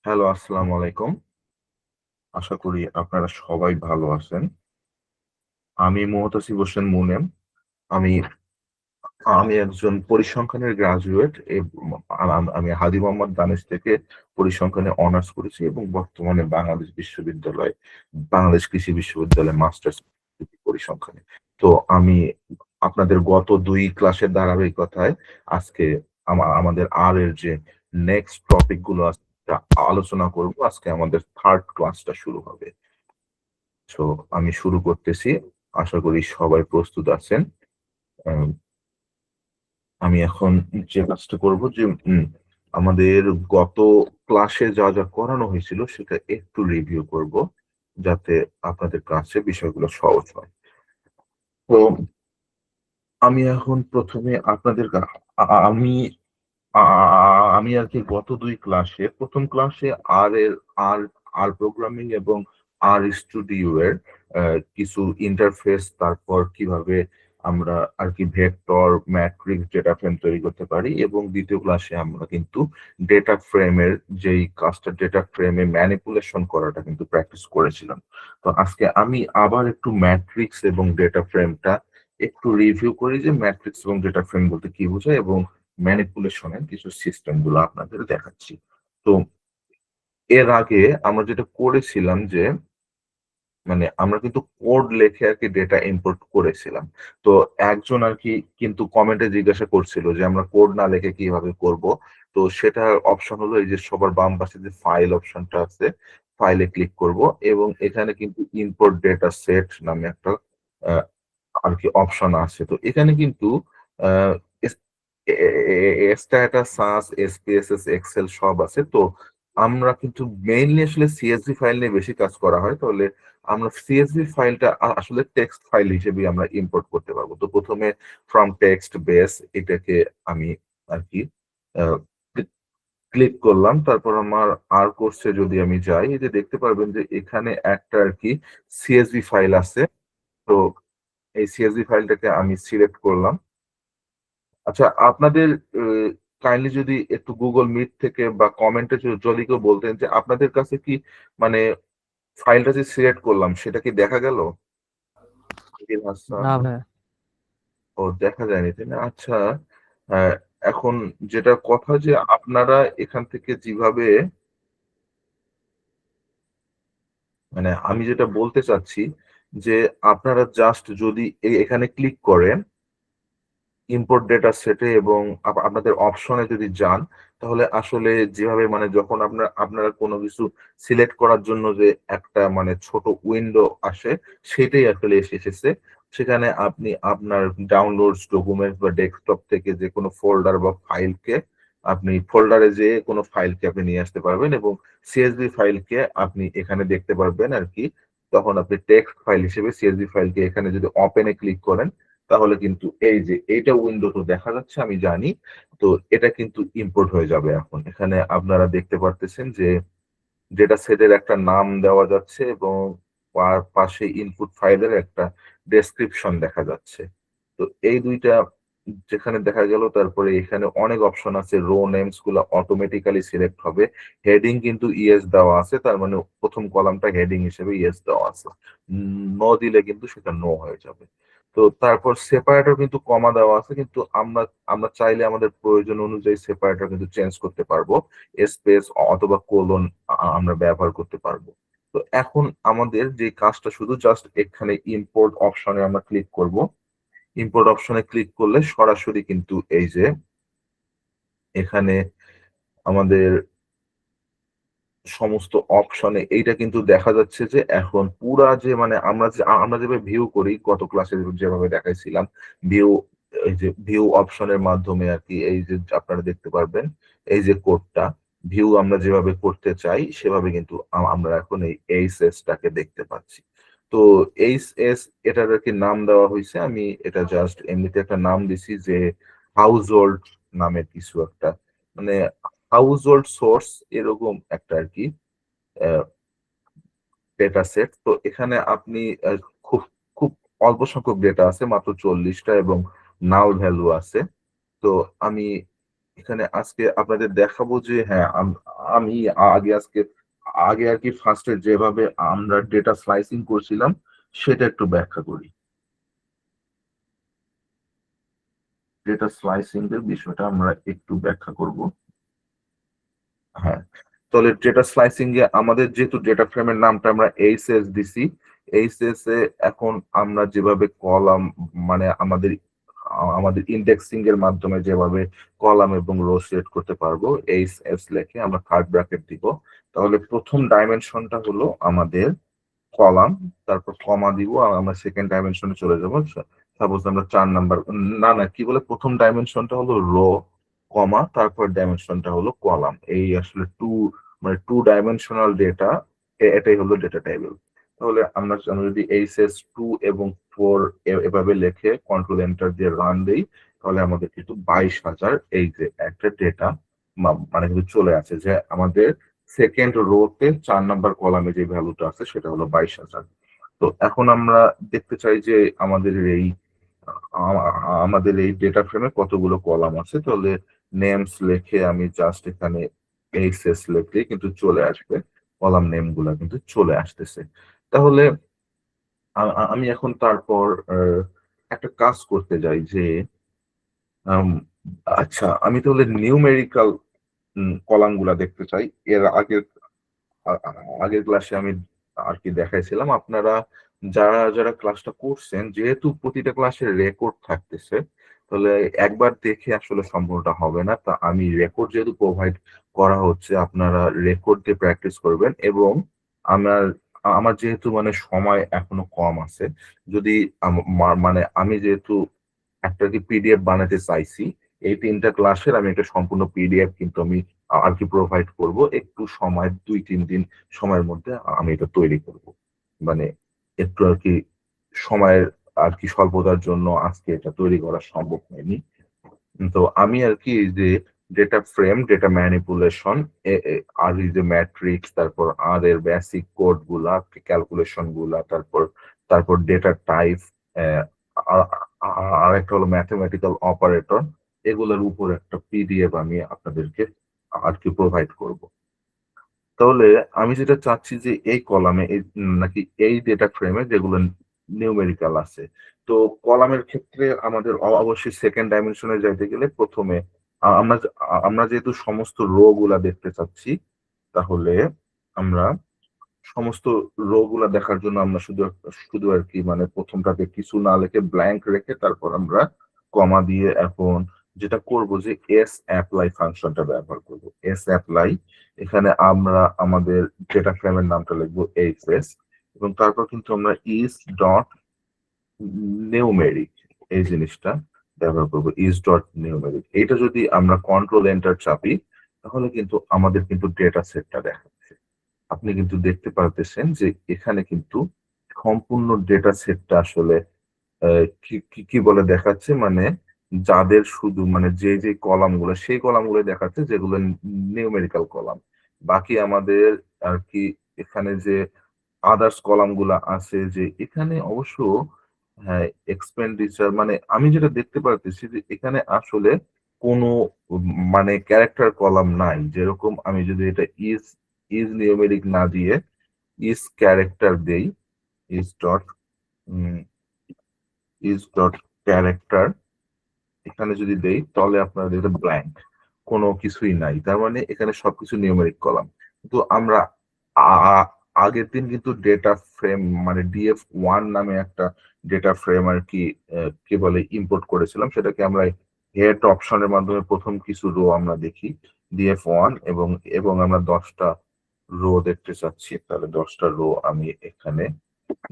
Hello, আসসালামু আলাইকুম। আশা করি আপনারা সবাই ভালো আছেন। আমি মুহতাসিব হোসেন মুনেম। আমি আমি একজন পরিসংখ্যানের গ্রাজুয়েট আমি হাজী মোহাম্মদ দানেশ থেকে পরিসংখ্যানে অনার্স করেছি এবং বর্তমানে বাংলাদেশ কৃষি বিশ্ববিদ্যালয়ে মাস্টার্স পরিসংখ্যানে। তো আমি আপনাদের গত ২ ক্লাসের ধারাবাহিকতায় আজকে আমাদের এর যে নেক্সট টপিক গুলো আছে তা আলোচনা করব। আজকে আমাদের 3rd ক্লাসটা শুরু হবে। সো আমি শুরু করতেছি। আশা করি সবাই প্রস্তুত আছেন। আম আমি এখন যে কাজটা করব যে আমাদের গত ক্লাসে যা, যা করানো হয়েছিল সেটা একটু রিভিউ করব। যাতে আপনাদের কাছে বিষয়গুলো সহজ হয়। তো আমি এখন ১ম এ আপনাদের কা আ আ আমি আ আমি আরকি গত ২ ক্লাসে ১ম ক্লাসে আর আর প্রোগ্রামিং এবং আর স্টুডিও এর কিছু ইন্টারফেস, তারপর কিভাবে আমরা আরকি ভেক্টর, ম্যাট্রিক্স, ডেটা ফ্রেম তৈরি করতে পারি এবং ২য় ক্লাসে আমরা কিন্তু ডেটা ফ্রেমের যেই কাজটা, ডেটা ফ্রেমে ম্যানিপুলেশন করাটা কিন্তু প্র্যাকটিস করেছিলাম। তো আজকে আমি আবার একটু ম্যাট্রিক্স এবং ডেটা ফ্রেমটা একটু রিভিউ করি যে ম্যাট্রিক্স এবং ডেটা ফ্রেম বলতে কি বোঝায় এবং ম্যানিপুলেশন এর কিছু সিস্টেম গুলো আপনাদের দেখাচ্ছি। তো এর আগে আমরা যেটা করেছিলাম যে আমরা কিন্তু কোড লেখে আরকি ডেটা ইম্পোর্ট করেছিলাম। তো একজন আরকি কিন্তু কমেন্টে জিজ্ঞাসা করছিল যে আমরা কোড না লিখে কিভাবে করব? তো সেটার অপশন হলো এই যে সবার বাম পাশে যে ফাইল অপশনটা আছে, ফাইলে ক্লিক করব এবং এখানে কিন্তু ইম্পোর্ট ডেটা সেট নামে একটা আ আরকি অপশন আছে। তো এখানে কিন্তু আ এস এ এ এ স্ট্যাটাস, সাস, এসপিএসএস, এক্সেল সব আছে। তো আমরা কিন্তু মেইনলি আসলে সিএসভি ফাইল নিয়ে বেশি কাজ করা হয়। তাহলে আমরা সিএসভি ফাইলটা আসলে টেক্সট ফাইল হিসেবেই আমরা ইম্পোর্ট করতে পারবো। তো ১ম এ ফ্রম টেক্সট বেস এটাকে আমি আরকি আ ক্লিক ক্লিক করলাম। তারপর আমার আর কোর্সে যদি আমি যাই, এই যে দেখতে পারবেন যে এখানে একটা আরকি সিএসভি ফাইল আছে। তো এই সিএসভি ফাইলটাকে আমি সিলেক্ট করলাম। আচ্ছা, আপনাদের এ কাইন্ডলি যদি একটু Google Meet থেকে বা কমেন্টে যদি কেউ বলতেন যে আপনাদের কাছে কি মানে ফাইলটা যে সিলেক্ট করলাম সেটা কি দেখা গেল? জহির হাসান। না ভাইয়া। ও, দেখা যায়নি, তাই না? আচ্ছা, আ এখন যেটা কথা যে আপনারা এখান থেকে যেভাবে আমি যেটা বলতে চাচ্ছি যে আপনারা জাস্ট যদি এখানে ক্লিক করেন ইম্পোর্ট ডেটা সেটে এবং আপনাদের অপশনে যদি যান, তাহলে আসলে যেভাবে যখন আপনারা কোনো কিছু সিলেক্ট করার জন্য যে একটা ছোট উইন্ডো আসে, সেটাই আসলে এসেছে। সেখানে আপনি আপনার ডাউনলোডস, ডকুমেন্টস বা ডেস্কটপ থেকে যেকোনো ফোল্ডার বা ফাইলকে আপনি ফোল্ডারে যেয়ে কোনো ফাইলকে আপনি নিয়ে আসতে পারবেন এবং সিএসভি ফাইলকে আপনি এখানে দেখতে পারবেন আরকি। তখন আপনি টেক্সট ফাইল হিসেবে সিএসভি ফাইলকে এখানে যদি ওপেন এ ক্লিক করেন তাহলে কিন্তু এই যে এইটা উইন্ডো তো দেখা যাচ্ছে আমি জানি। তো এটা কিন্তু ইম্পোর্ট হয়ে যাবে এখন। এখানে আপনারা দেখতে পারতেছেন যে ডেটা সেটের একটা নাম দেওয়া যাচ্ছে এবং পাশে ইনপুট ফাইলের একটা ডেসক্রিপশন দেখা যাচ্ছে। তো এই ২ টা যেখানে দেখা গেল, তারপরে এখানে অনেক অপশন আছে। রো নেমস গুলা অটোমেটিক্যালি সিলেক্ট হবে। হেডিং কিন্তু ইয়েস দেওয়া আছে। তার মানে ১ম কলামটা হেডিং হিসেবে ইয়েস দেওয়া আছে। নো দিলে কিন্তু সেটা নো হয়ে যাবে। তো তারপর সেপারেটর কিন্তু কমা দেওয়া আছে। কিন্তু আমরা আমরা চাইলে আমাদের প্রয়োজন অনুযায়ী সেপারেটর কিন্তু চেঞ্জ করতে পারবো। স্পেস অথবা কোলন আমরা ব্যবহার করতে পারবো। তো এখন আমাদের যে কাজটা শুধু জাস্ট এখানে ইম্পোর্ট অপশনে আমরা ক্লিক করব। ইম্পোর্ট অপশনে ক্লিক করলে সরাসরি কিন্তু এই যে এখানে আমাদের সমস্ত অপশনে এইটা কিন্তু দেখা যাচ্ছে যে এখন পুরা যে আমরা যেভাবে ভিউ করি গত ক্লাসে যেভাবে দেখাইছিলাম, ভিউ এই যে ভিউ অপশনের মাধ্যমে আরকি এই যে আপনারা দেখতে পারবেন এই যে কোডটা ভিউ আমরা যেভাবে করতে চাই সেভাবে কিন্তু আমরা এখন এই এইচএস টাকে দেখতে পাচ্ছি। তো এইচএস এটার আরকি নাম দেওয়া হইছে। আমি এটা জাস্ট এমনিতে একটা নাম দিছি যে হাউসহোল্ড নামের কিছু একটা মানে হাউসহোল্ড সোর্স এরকম একটা আরকি অ্যা ডেটা সেট। তো এখানে আপনি খুব খুব অল্প সংখ্যক ডেটা আছে, মাত্র ৪০ টা এবং নাল ভ্যালু আছে। তো আমি এখানে আজকে আপনাদের দেখাবো যে হ্যাঁ আমি আগে আর কি ফার্স্টে যেভাবে আমরা ডেটা স্লাইসিং করছিলাম সেটা একটু ব্যাখ্যা করি। ডেটা স্লাইসিং এর বিষয়টা আমরা একটু ব্যাখ্যা করব। হ্যাঁ, তাহলে ডেটা স্লাইসিং এ আমাদের যেহেতু ডেটা ফ্রেমের নামটা আমরা এইচএস দিছি, এইচএস এ এখন আমরা যেভাবে কলাম মানে আমাদের ইন্ডেক্সিং এর মাধ্যমে যেভাবে কলাম এবং রো সিলেক্ট করতে পারবো, এইচএস লিখে আমরা কার্ভ ব্র্যাকেট দিব। তাহলে প্রথম ডাইমেনশনটা হলো আমাদের কলাম, তারপর কমা দিব আর আমরা সেকেন্ড ডাইমেনশনে চলে যাবো। সাপোজ আমরা 4 নাম্বার, না না কি বলে, প্রথম ডাইমেনশনটা হলো রো, কমা তারপর ডাইমেনশনটা হলো কলাম। এই আসলে টু ডাইমেনশনাল ডেটা, এটাই হলো ডেটা টেবিল। তাহলে আমরা যদি এইচএস 2 এবং 4 এভাবে লিখে কন্ট্রোল এন্টার দিয়ে রান দেই, তাহলে আমাদের কিন্তু 22,000 এই যে একটা ডেটা মানে কিন্তু চলে আসে, যে আমাদের সেকেন্ড রোতে 4 নাম্বার কলামে যে ভ্যালুটা আছে সেটা হলো 22,000। তো এখন আমরা দেখতে চাই যে আমাদের এই ডেটা ফ্রেমে কতগুলো কলাম আছে। তাহলে নেমস লিখে আমি জাস্ট এখানে এইচএস লিখলে কিন্তু চলে আসবে, কলাম নেম গুলা কিন্তু চলে আসতেছে। তাহলে আমি এখন তারপর একটা কাজ করতে যাই যে আম, আচ্ছা আমি তাহলে নিউমেরিক্যাল কলাম গুলা দেখতে চাই। এর আগের আগের ক্লাসে আমি আর কি দেখাইছিলাম, আপনারা যারা যারা ক্লাসটা করছেন, যেহেতু প্রতিটা ক্লাসের রেকর্ড থাকতেছে, তাহলে একবার দেখে আসলে সম্পূর্ণটা হবে না। তা আমি রেকর্ড যেহেতু প্রোভাইড করা হচ্ছে, আপনারা রেকর্ড দিয়ে প্র্যাকটিস করবেন। এবং আমার আমার যেহেতু মানে সময় এখনো কম আছে, যদি মানে আমি যেহেতু একটা কি পিডিএফ বানাতে চাইছি, এই 3টা ক্লাসের আমি একটা সম্পূর্ণ পিডিএফ কিন্তু আমি আর কি প্রোভাইড করব। একটু সময় 2-3 দিন সময়ের মধ্যে আমি এটা তৈরি করব। মানে একটু আর কি সময়ের আর কি স্বল্পতার জন্য আজকে এটা তৈরি করা সম্ভব হয়নি। তো আমি আর কি এই যে ডেটা ফ্রেম, ডেটা ম্যানিপুলেশন, আর এই যে ম্যাট্রিক্স, তারপর আর এর বেসিক কোড গুলা, ক্যালকুলেশন গুলা, তারপর তারপর ডেটা টাইপ, আর একটা হলো ম্যাথমেটিক্যাল অপারেটর, এগুলোর উপর একটা পিডিএফ আমি আপনাদেরকে আর কি প্রোভাইড করব। তাহলে আমি যেটা চাচ্ছি যে এই কলামে নাকি এই ডেটা ফ্রেমে যেগুলো নিউমেরিক্যাল আছে, তো কলামের ক্ষেত্রে আমাদের অবশ্যই সেকেন্ড ডাইমেনশনে যাইতে গেলে প্রথমে আমরা আমরা যেহেতু সমস্ত রো গুলা দেখতে চাচ্ছি, তাহলে আমরা সমস্ত রো গুলা দেখার জন্য আমরা শুধু শুধু আর কি মানে প্রথমটাকে কিছু না লিখে ব্ল্যাঙ্ক রেখে তারপর আমরা কমা দিয়ে এখন যেটা করব যে এস অ্যাপ্লাই ফাংশনটা ব্যবহার করব। এস অ্যাপ্লাই, এখানে আমরা আমাদের ডেটা ফ্রেমের নামটা লিখবো এইচএস, এবং তারপর কিন্তু আমরা ইজ ডট নিউমেরিক এই জিনিসটা ব্যবহার করবো, ইজ ডট নিউমেরিক। এটা যদি আমরা কন্ট্রোল এন্টার চাপি, তাহলে কিন্তু আমাদের কিন্তু ডেটা সেটটা দেখাচ্ছে। আপনি কিন্তু দেখতে পারতেছেন যে এখানে কিন্তু সম্পূর্ণ ডেটা সেটটা আসলে কি কি কি বলে দেখাচ্ছে, মানে যাদের শুধু মানে যে যে কলাম গুলো, সেই কলাম গুলো দেখাচ্ছে যেগুলো নিউমেরিক্যাল কলাম। বাকি আমাদের আর কি এখানে যে আদার্স কলাম গুলা আছে, যে এখানে অবশ্য হ্যাঁ এক্সপেন্ডিচার, মানে আমি যেটা দেখতে পারতেছি যে এখানে আসলে কোনো মানে ক্যারেক্টার কলাম নাই। যেরকম আমি যদি এটা ইজ ইজ নিউমেরিক না দিয়ে ইজ ক্যারেক্টার দেই, is dot is dot character এখানে যদি দেই, তাহলে আপনার এটা ব্ল্যাঙ্ক, কোনো কিছুই নাই। তার মানে এখানে সবকিছু নিউমেরিক কলাম। কিন্তু আমরা আগের দিন কিন্তু ডেটা ফ্রেম মানে ডিএফ1 নামে একটা ডেটা ফ্রেম আর কি কি বলে ইম্পোর্ট করেছিলাম, সেটাকে আমরা হেড অপশনের মাধ্যমে প্রথম কিছু রো আমরা দেখি ডিএফ1, এবং এবং আমরা 10টা রো দেখতে চাচ্ছি। তাহলে 10টা রো আমি এখানে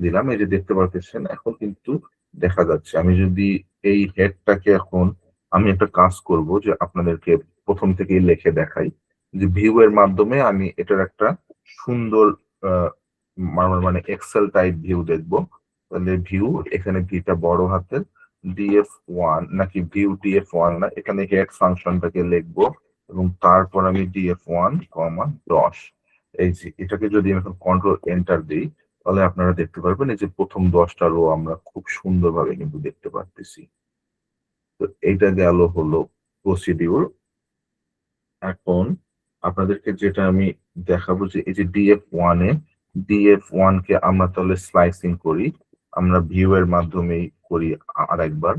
দিলাম। এই যে দেখতে পাচ্ছেন এখন কিন্তু দেখা যাচ্ছে। আমি যদি এই হেডটাকে এখন আমি একটা কাজ করব যে আপনাদেরকে প্রথম থেকেই লিখে দেখাই, যে ভিউ এর মাধ্যমে আমি এটার একটা সুন্দর মানে এক্সেল টাইপ ভিউ দেখবো। তাহলে ভিউ, এখানে ভিটা বড় হাতের, ডিএফ1 নাকি ভিউ ডিএফ1 না, এখানে হেড ফাংশনটাকে লিখবো এবং তারপর আমি ডিএফ1 কমা 10, এই যে এটাকে যদি আমি এখন কন্ট্রোল এন্টার দিই, তাহলে আপনারা দেখতে পারবেন এই যে প্রথম 10টা রো আমরা খুব সুন্দরভাবে কিন্তু দেখতে পারতেছি। তো এইটা গেল হলো প্রসিডিউর। এখন আপনাদেরকে যেটা আমি দেখাবো যে এই যে DF1 কে আমরা তাহলে স্লাইসিং করি, আমরা ভিউ এর মাধ্যমেই করি আরেকবার,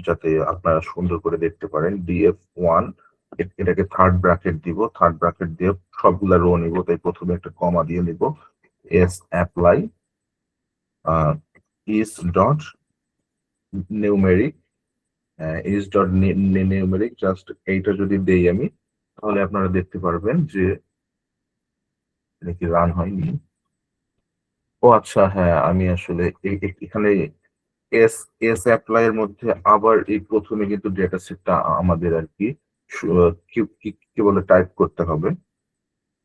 যাতে আপনারা সুন্দর করে দেখতে পারেন। DF1 এটাকে থার্ড ব্র্যাকেট দিব, থার্ড ব্র্যাকেট দিয়ে সবগুলা রো নিব, তাই প্রথমে একটা কমা দিয়ে নিব, এস অ্যাপ্লাই ইস ডট নিউমেরিক, নিউমেরিক জাস্ট এইটা যদি দেই আমি, তাহলে আপনারা দেখতে পারবেন যে এটা কি রান হয়নি। ও আচ্ছা, হ্যাঁ আমি আসলে এখানে এস এস অ্যাপ্লাই এর মধ্যে আবার এই প্রথমে কিন্তু ডেটা সেটটা আমাদের আর কি কি বলে টাইপ করতে হবে।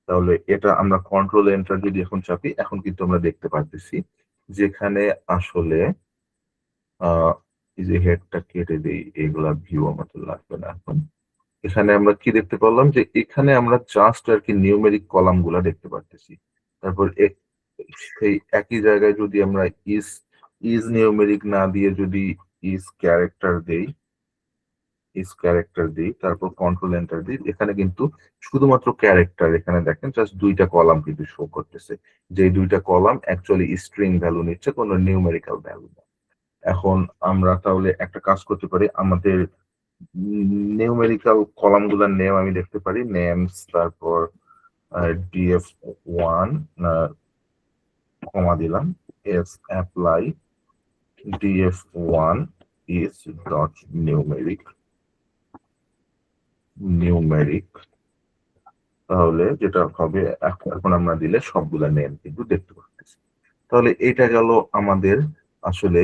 তাহলে এটা আমরা কন্ট্রোল এন্টার যদি এখন চাপি, এখন কিন্তু আমরা দেখতে পাচ্ছি যেখানে আসলে এই যে হেডটা কেটে দিই, এগুলা ভিউ আমাদের লাগবে না এখন। এখানে আমরা কি দেখতে পারলাম যে এখানে আমরা জাস্ট আর কি নিউমেরিক কলাম গুলা দেখতে পারতেছি। তারপর সেই একই জায়গায় যদি আমরা ইস ইজ নিউমেরিক না দিয়ে যদি ইজ ক্যারেক্টার দেই, তারপর কন্ট্রোল এন্টার দিই, এখানে কিন্তু শুধুমাত্র ক্যারেক্টার, এখানে দেখেন জাস্ট দুইটা কলাম কিন্তু শো করতেছে, যে দুইটা কলাম অ্যাকচুয়ালি স্ট্রিং ভ্যালু নিচ্ছে, কোনো নিউমেরিক্যাল ভ্যালু না। এখন আমরা তাহলে একটা কাজ করতে পারি, আমাদের নিউমেরিক্যাল কলাম গুলার নেম আমি দেখতে পারি, নেমস, তারপর DF1 কমা দিলাম, S apply DF1 is dot numeric, তাহলে যেটা হবে এখন আমরা দিলে সবগুলা নেম কিন্তু দেখতে পাচ্ছি। তাহলে এটা গেল আমাদের আসলে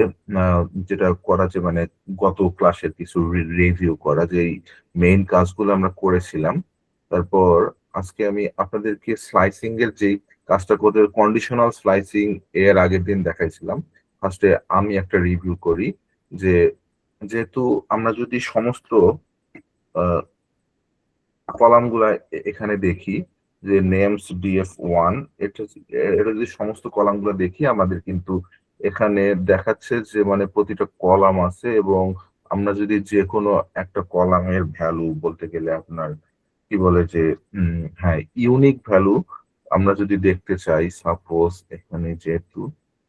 যেটা করা, যে মানে গত ক্লাসের কিছু রিভিউ করা, যে মেইন কাজগুলো আমরা করেছিলাম। তারপর আজকে আমি আপনাদেরকে স্লাইসিং এর যে কাজটা করতে, কন্ডিশনাল স্লাইসিং এর আগের দিন দেখাইছিলাম। ফার্স্টে আমি একটা রিভিউ করি, যে যেহেতু আমরা যদি সমস্ত কলাম গুলা এখানে দেখি, যে নেমস DF1, এটা যদি সমস্ত কলাম গুলা দেখি, আমাদের কিন্তু এখানে দেখাচ্ছে যে মানে প্রতিটা কলাম আছে, এবং আমরা যদি যে কোনো একটা কলামের ভ্যালু বলতে গেলে আপনার কি বলে যে হ্যাঁ ইউনিক ভ্যালু আমরা যদি দেখতে চাই, সাপোজ এখানে যেহেতু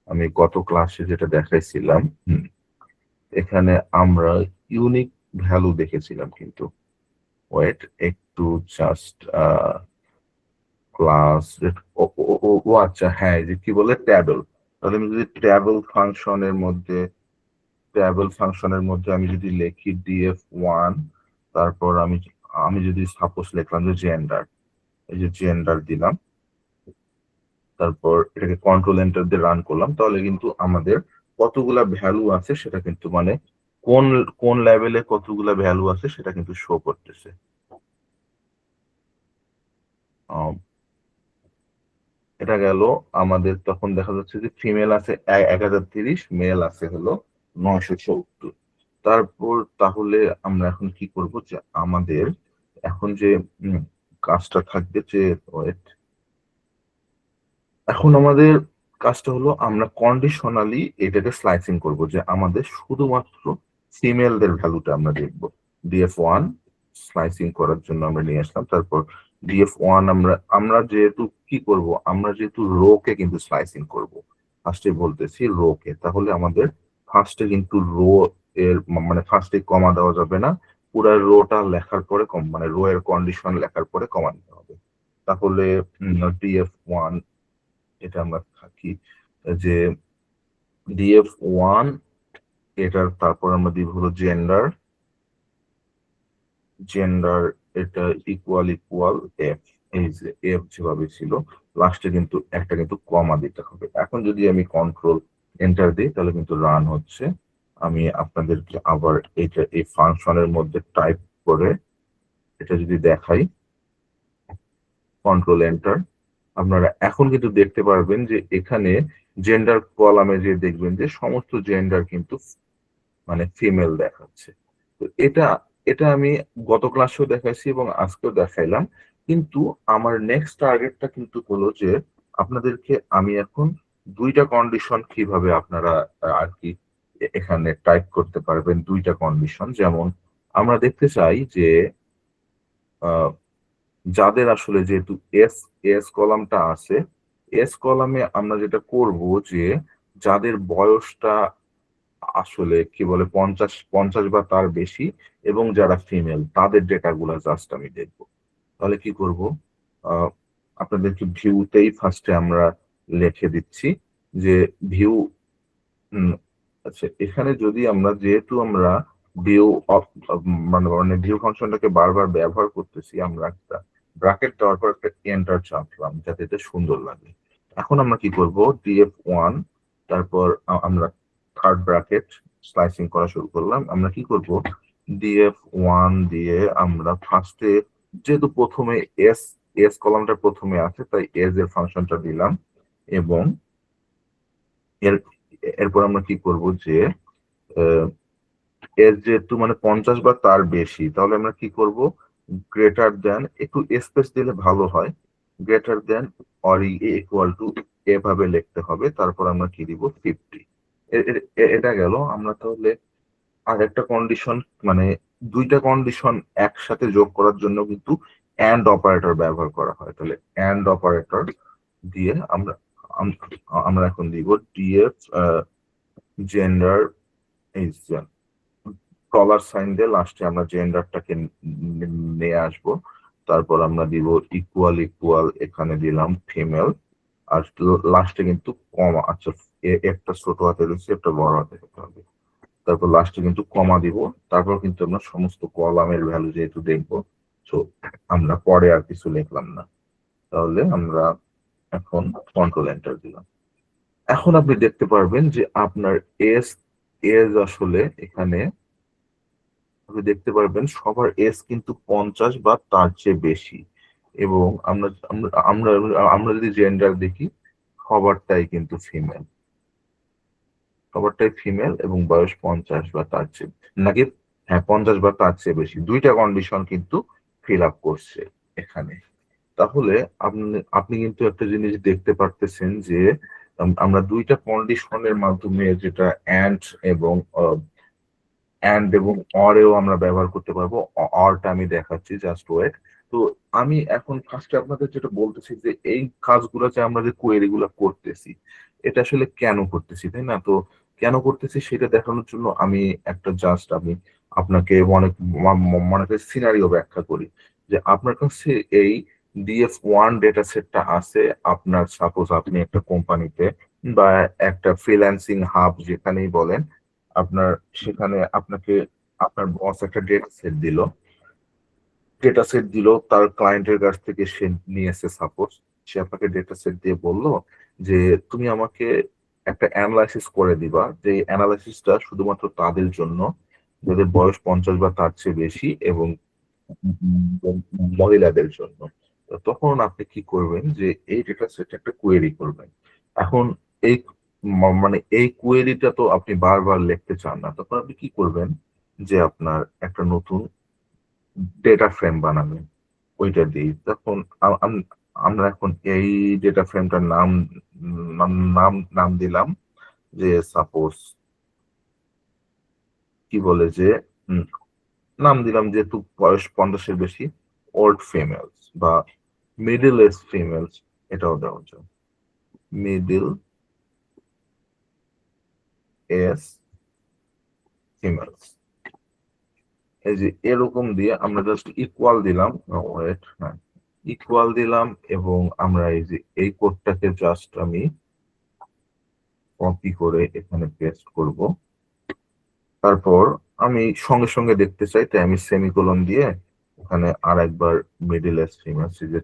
আমি গত ক্লাসে যেটা দেখাইছিলাম, এখানে আমরা ইউনিক ভ্যালু দেখেছিলাম, কিন্তু ওয়েট একটু জাস্ট ক্লাস, ও আচ্ছা হ্যাঁ, যে কি বলে ট্যাবল। তাহলে আমি যদি ট্যাবল ফাংশনের মধ্যে আমি যদি লিখি DF1, তারপর আমি আমি যদি সাপোজ লিখলাম যে জেন্ডার, এই যে জেন্ডার দিলাম, তারপর এটাকে কন্ট্রোল এন্টার দিয়ে রান করলাম, তাহলে কিন্তু আমাদের কতগুলা ভ্যালু আছে সেটা কিন্তু মানে কোন কোন লেভেলে কতগুলা ভ্যালু আছে সেটা কিন্তু শো করতেছে। এটা গেল আমাদের, তখন দেখা যাচ্ছে যে ফিমেল আছে 1030, মেল আছে হলো 970। তারপর তাহলে আমরা এখন কি করব, যে আমাদের এখন যে কাজটা থাকবে, যে এখন আমাদের কাজটা হলো আমরা কন্ডিশনালি এটাকে স্লাইসিং করব, যে আমাদের শুধুমাত্র ফিমেলদের ভ্যালুটা আমরা দেখব। DF1 স্লাইসিং করার জন্য আমরা নিয়ে আসলাম, তারপর DF1 আমরা যেহেতু কি করব, আমরা যেহেতু রো কে কিন্তু স্লাইসিং করব, ফার্স্টে বলতেছি রো কে, তাহলে আমাদের ফার্স্টে কিন্তু রো এর মানে ফার্স্টে কমা দেওয়া যাবে না, পুরো রোটা লেখার পরে মানে রো এর কন্ডিশন লেখার পরে কমা দিতে হবে। তাহলে DF1 এটা আমরা থাকি যে DF1, এটার তারপর আমরা দিব হলো জেন্ডার, এটা ইকুয়াল এফ, এই যে এফ যেভাবে ছিল, লাস্টে কিন্তু একটা কিন্তু কমা দিতে হবে। এখন যদি আমি কন্ট্রোল এন্টার দিই, তাহলে কিন্তু রান হচ্ছে। আমি আপনাদেরকে আবার এটা এই ফাংশনের মধ্যে টাইপ করে এটা যদি দেখাই, কন্ট্রোল এন্টার, আপনারা এখন কিন্তু দেখতে পারবেন যে এখানে জেন্ডার কলামে যে দেখবেন যে সমস্ত জেন্ডার কিন্তু মানে ফিমেল দেখাচ্ছে। তো এটা এটা আমি গত ক্লাসেও দেখাইছি এবং আজকেও দেখাইলাম, কিন্তু আমার নেক্সট টার্গেটটা কিন্তু হলো যে আপনাদেরকে আমি এখন দুইটা কন্ডিশন কিভাবে আপনারা আর কি এখানে টাইপ করতে পারবেন, দুইটা কন্ডিশন। যেমন আমরা দেখতে চাই যে যাদের আসলে যেহেতু এস এস কলামটা আছে, এস কলামে আমরা যেটা করব যে যাদের বয়সটা আসলে কি বলে 50 বা তার বেশি এবং যারা ফিমেল তাদের ডেটাগুলো জাস্ট আমি দেখবো। তাহলে কি করব, আহ, আপনাদেরকে ভিউতেই ফার্স্টে আমরা লিখে দিচ্ছি যে ভিউ, আচ্ছা এখানে যদি আমরা যেহেতু আমরা ভিউ মানে মানে ভিউ ফাংশনটাকে বারবার ব্যবহার করতেছি, আমরা একটা ব্র্যাকেট দেওয়ার পর একটা এন্টার চাপলাম যাতে এটা সুন্দর লাগে। এখন আমরা কি করব, df1, তারপর আমরা থার্ড ব্র্যাকেট স্লাইসিং করা শুরু করলাম। আমরা কি করব, df1 দিয়ে আমরা ফার্স্টে যেহেতু প্রথমে এস এস কলামটা প্রথমে আছে তাই এস এর ফাংশনটা দিলাম, এবং এর এরপর আমরা কি করব যে এর যেহেতু মানে 50 বা তার বেশি, তাহলে আমরা কি করব, গ্রেটার দেন, একটু স্পেস দিলে ভালো হয়, greater than or equal to এভাবে লিখতে হবে। তারপর আমরা কি দিব 50। এটা গেল। আমরা তাহলে আর একটা কন্ডিশন, মানে দুইটা কন্ডিশন একসাথে যোগ করার জন্য কিন্তু এন্ড অপারেটর ব্যবহার করা হয়। তাহলে এন্ড অপারেটর দিয়ে আমরা আমরা এখন দিব DF gender is dollar sign দিয়ে লাস্টে আমরা জেন্ডারটাকে নিয়ে আসব। তারপর আমরা দিব ইকুয়াল ইকুয়াল, এখানে দিলাম ফিমেল, আর লাস্টে কিন্তু কমা। আচ্ছা একটা ছোট হাতে দিচ্ছি, একটা বড় হাতে দিতে হবে। তারপর লাস্টে কিন্তু কমা দিব। তারপর কিন্তু আমরা সমস্ত কলামের ভ্যালু যেহেতু দেখবো, তো আমরা পরে আর কিছু লিখলাম না। তাহলে আমরা এখন কন্ট্রোল এন্টার দিলাম। এখন আপনি দেখতে পারবেন যে আপনার এস এজ আসলে এখানে আপনি দেখতে পারবেন সবার এজ কিন্তু 50 বা তার চেয়ে বেশি, এবং আমরা আমরা আমরা আমরা যদি জেন্ডার দেখি সবারটাই কিন্তু ফিমেল, সবারটাই ফিমেল এবং বয়স 50 বা তার চেয়ে নাকি, হ্যাঁ 50 বা তার চেয়ে বেশি, দুইটা কন্ডিশন কিন্তু ফিল আপ করছে এখানে। তাহলে আপনি আপনি কিন্তু একটা জিনিস দেখতে পারতেছেন যে আমরা দুইটা কন্ডিশনের মাধ্যমে যেটা এবং এবং অরেও আমরা ব্যবহার করতে পারবো। অরটা আমি দেখাচ্ছি, জাস্ট ওয়েট। তো আমি এখন ফার্স্টে আপনাদের যেটা বলতেছি যে এই কাজগুলো যে আমরা যে কোয়েরি গুলো করতেছি, এটা আসলে কেন করতেছি, তাই না? তো কেন করতেছি সেটা দেখানোর জন্য আমি একটা জাস্ট আমি আপনাকে মনে করে সিনারিও ব্যাখ্যা করি যে আপনার কাছে এই DF1 ডেটা সেটটা আছে। আপনার সাপোজ আপনি একটা কোম্পানিতে বা একটা ফ্রিল্যান্সিং হাব যেখানেই বলেন, আপনার সেখানে আপনাকে আপনার বস একটা ডেটা সেট দিল তার ক্লায়েন্টের কাছ থেকে, সে নিয়েছে সাপোজ, সে আপনাকে ডেটা সেট দিয়ে বলল যে তুমি আমাকে একটা অ্যানালাইসিস করে দিবা, যে অ্যানালাইসিসটা শুধুমাত্র তাদের জন্য যাদের বয়স 50 বা তার চেয়ে বেশি এবং মহিলাদের জন্য। তো তখন আপনি কি করবেন যে এই ডেটা সেট একটা কোয়েরি করবেন। এখন এই মানে এই কোয়েরিটা তো আপনি বারবার লিখতে চান না, তখন আপনি কি করবেন যে আপনার একটা নতুন ডেটা ফ্রেম বানাবেন ওইটা দিয়ে। তখন আমরা এখন এই ডেটা ফ্রেমটার নাম নাম নাম নাম দিলাম যে সাপোজ কি বলে যে উম, নাম দিলাম যেহেতু বয়স 50-এর বেশি, ওল্ড ফিমেলস বা মিডল এজ ফিমেলস, এটাও দেওয়া যায়, মিডল এজ ফিমেলস। এই যে এরকম দিয়ে আমরা জাস্ট ইকুয়াল দিলাম, ওয়েট, হ্যাঁ ইকুয়াল দিলাম, এবং আমরা এই যে এই কোডটাকে জাস্ট আমি কপি করে এখানে পেস্ট করব। তারপর আমি সঙ্গে সঙ্গে দেখতে চাই তাই আমি সেমিকোলন দিয়ে ওখানে আর একবার মিডল এজ ফিমেলস যে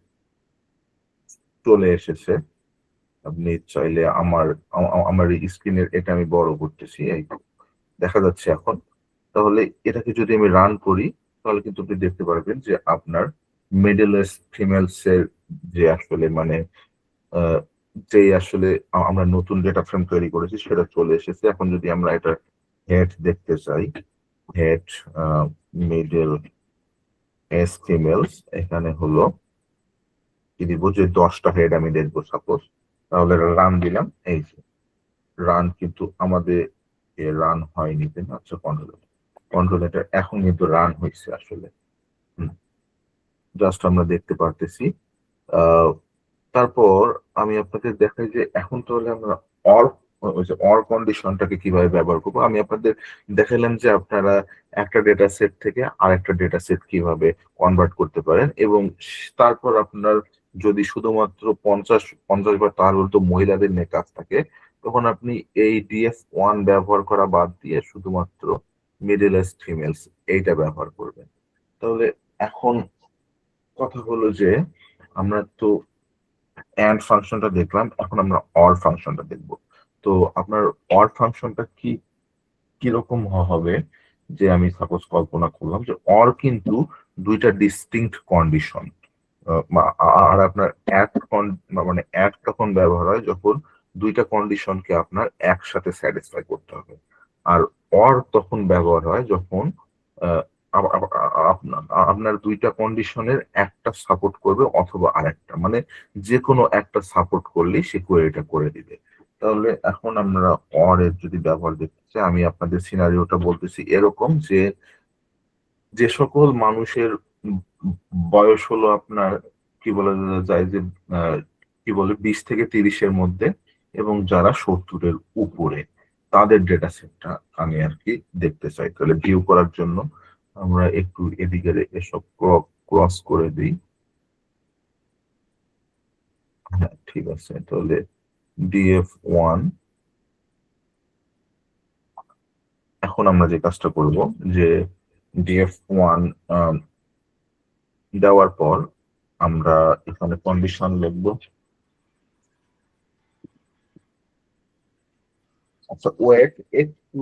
চলে এসেছে। আপনি চাইলে আমার স্ক্রিনের এটা আমি বড় করতেছি, এই দেখা যাচ্ছে এখন। তাহলে এটাকে যদি আমি রান করি তাহলে কিন্তু আপনি দেখতে পারবেন যে আপনার মিডল এজ ফিমেলস এর যে আসলে মানে আহ, যে আসলে আমরা নতুন ডেটা ফ্রেম তৈরি করেছি সেটা চলে এসেছে। এখন যদি আমরা এটা হেড দেখতে চাই, হেড মিডল এজ ফিমেলস, এখানে হলো কি দিব যে 10টা হেড আমি দেখবো সাপোজ। তাহলে রান দিলাম, এই যে রান কিন্তু আমাদের রান হয়নি, তাই না? আচ্ছা কন্ট্রোল, কন্ট্রোল এটা এখন কিন্তু রান হয়েছে আসলে। হুম, জাস্ট আমরা দেখতে পারতেছি। আহ, তারপর আমি আপনাদের দেখাই যে এখন তাহলে আমরা অর ওই যে অর কন্ডিশনটাকে কিভাবে ব্যবহার করবো। আমি আপনাদের দেখালাম যে আপনারা একটা ডেটা সেট থেকে আরেকটা ডেটা সেট কিভাবে কনভার্ট করতে পারেন, এবং তারপর আপনার যদি শুধুমাত্র পঞ্চাশ পঞ্চাশ বা তার উল্টো মহিলাদের নিয়ে কাজ থাকে, তখন আপনি এই DF1 ব্যবহার করা বাদ দিয়ে শুধুমাত্র মিডল এজ ফিমেলস এইটা ব্যবহার করবেন। তাহলে এখন কথা হলো যে আমরা তো অ্যান্ড ফাংশনটা দেখলাম, এখন আমরা অর ফাংশনটা দেখব। তো আপনার অর ফাংশনটা কি কিরকম হবে, যে আমি সাপোজ কল্পনা করলাম যে অর কিন্তু দুইটা ডিস্টিংক্ট কন্ডিশন, আর আপনার অ্যাড মানে অ্যাড তখন ব্যবহার হয় যখন দুইটা কন্ডিশনকে আপনার একসাথে স্যাটিসফাই করতে হবে, আর অর তখন ব্যবহার হয় যখন আহ, আপনার দুইটা কন্ডিশনের একটা সাপোর্ট করবে অথবা আরেকটা, মানে যে কোনো একটা সাপোর্ট করলেই সে কোয়েরিটা করে দিবে। তাহলে এখন আমরা অর এর যদি ব্যবহার দেখতে চাই, আমি আপনাদের সিনারিওটা বলতেছি এরকম যে যে সকল মানুষের বয়স হলো আপনার কি বলা যায় যে আহ, কি বলে 20 থেকে 30-এর মধ্যে, এবং যারা 70-এর উপরে, তাদের ডেটা সেটটা আমি আর কি দেখতে চাই। তাহলে ভিউ করার জন্য আমরা একটু এদিকে এসব ক্রস করে দিই। হ্যাঁ, ঠিক আছে। তাহলে DF1, এখন আমরা যে কাজটা করব যে DF1 দেওয়ার পর আমরা এখানে কন্ডিশন লিখবো। আচ্ছা, ওয়েট একটু।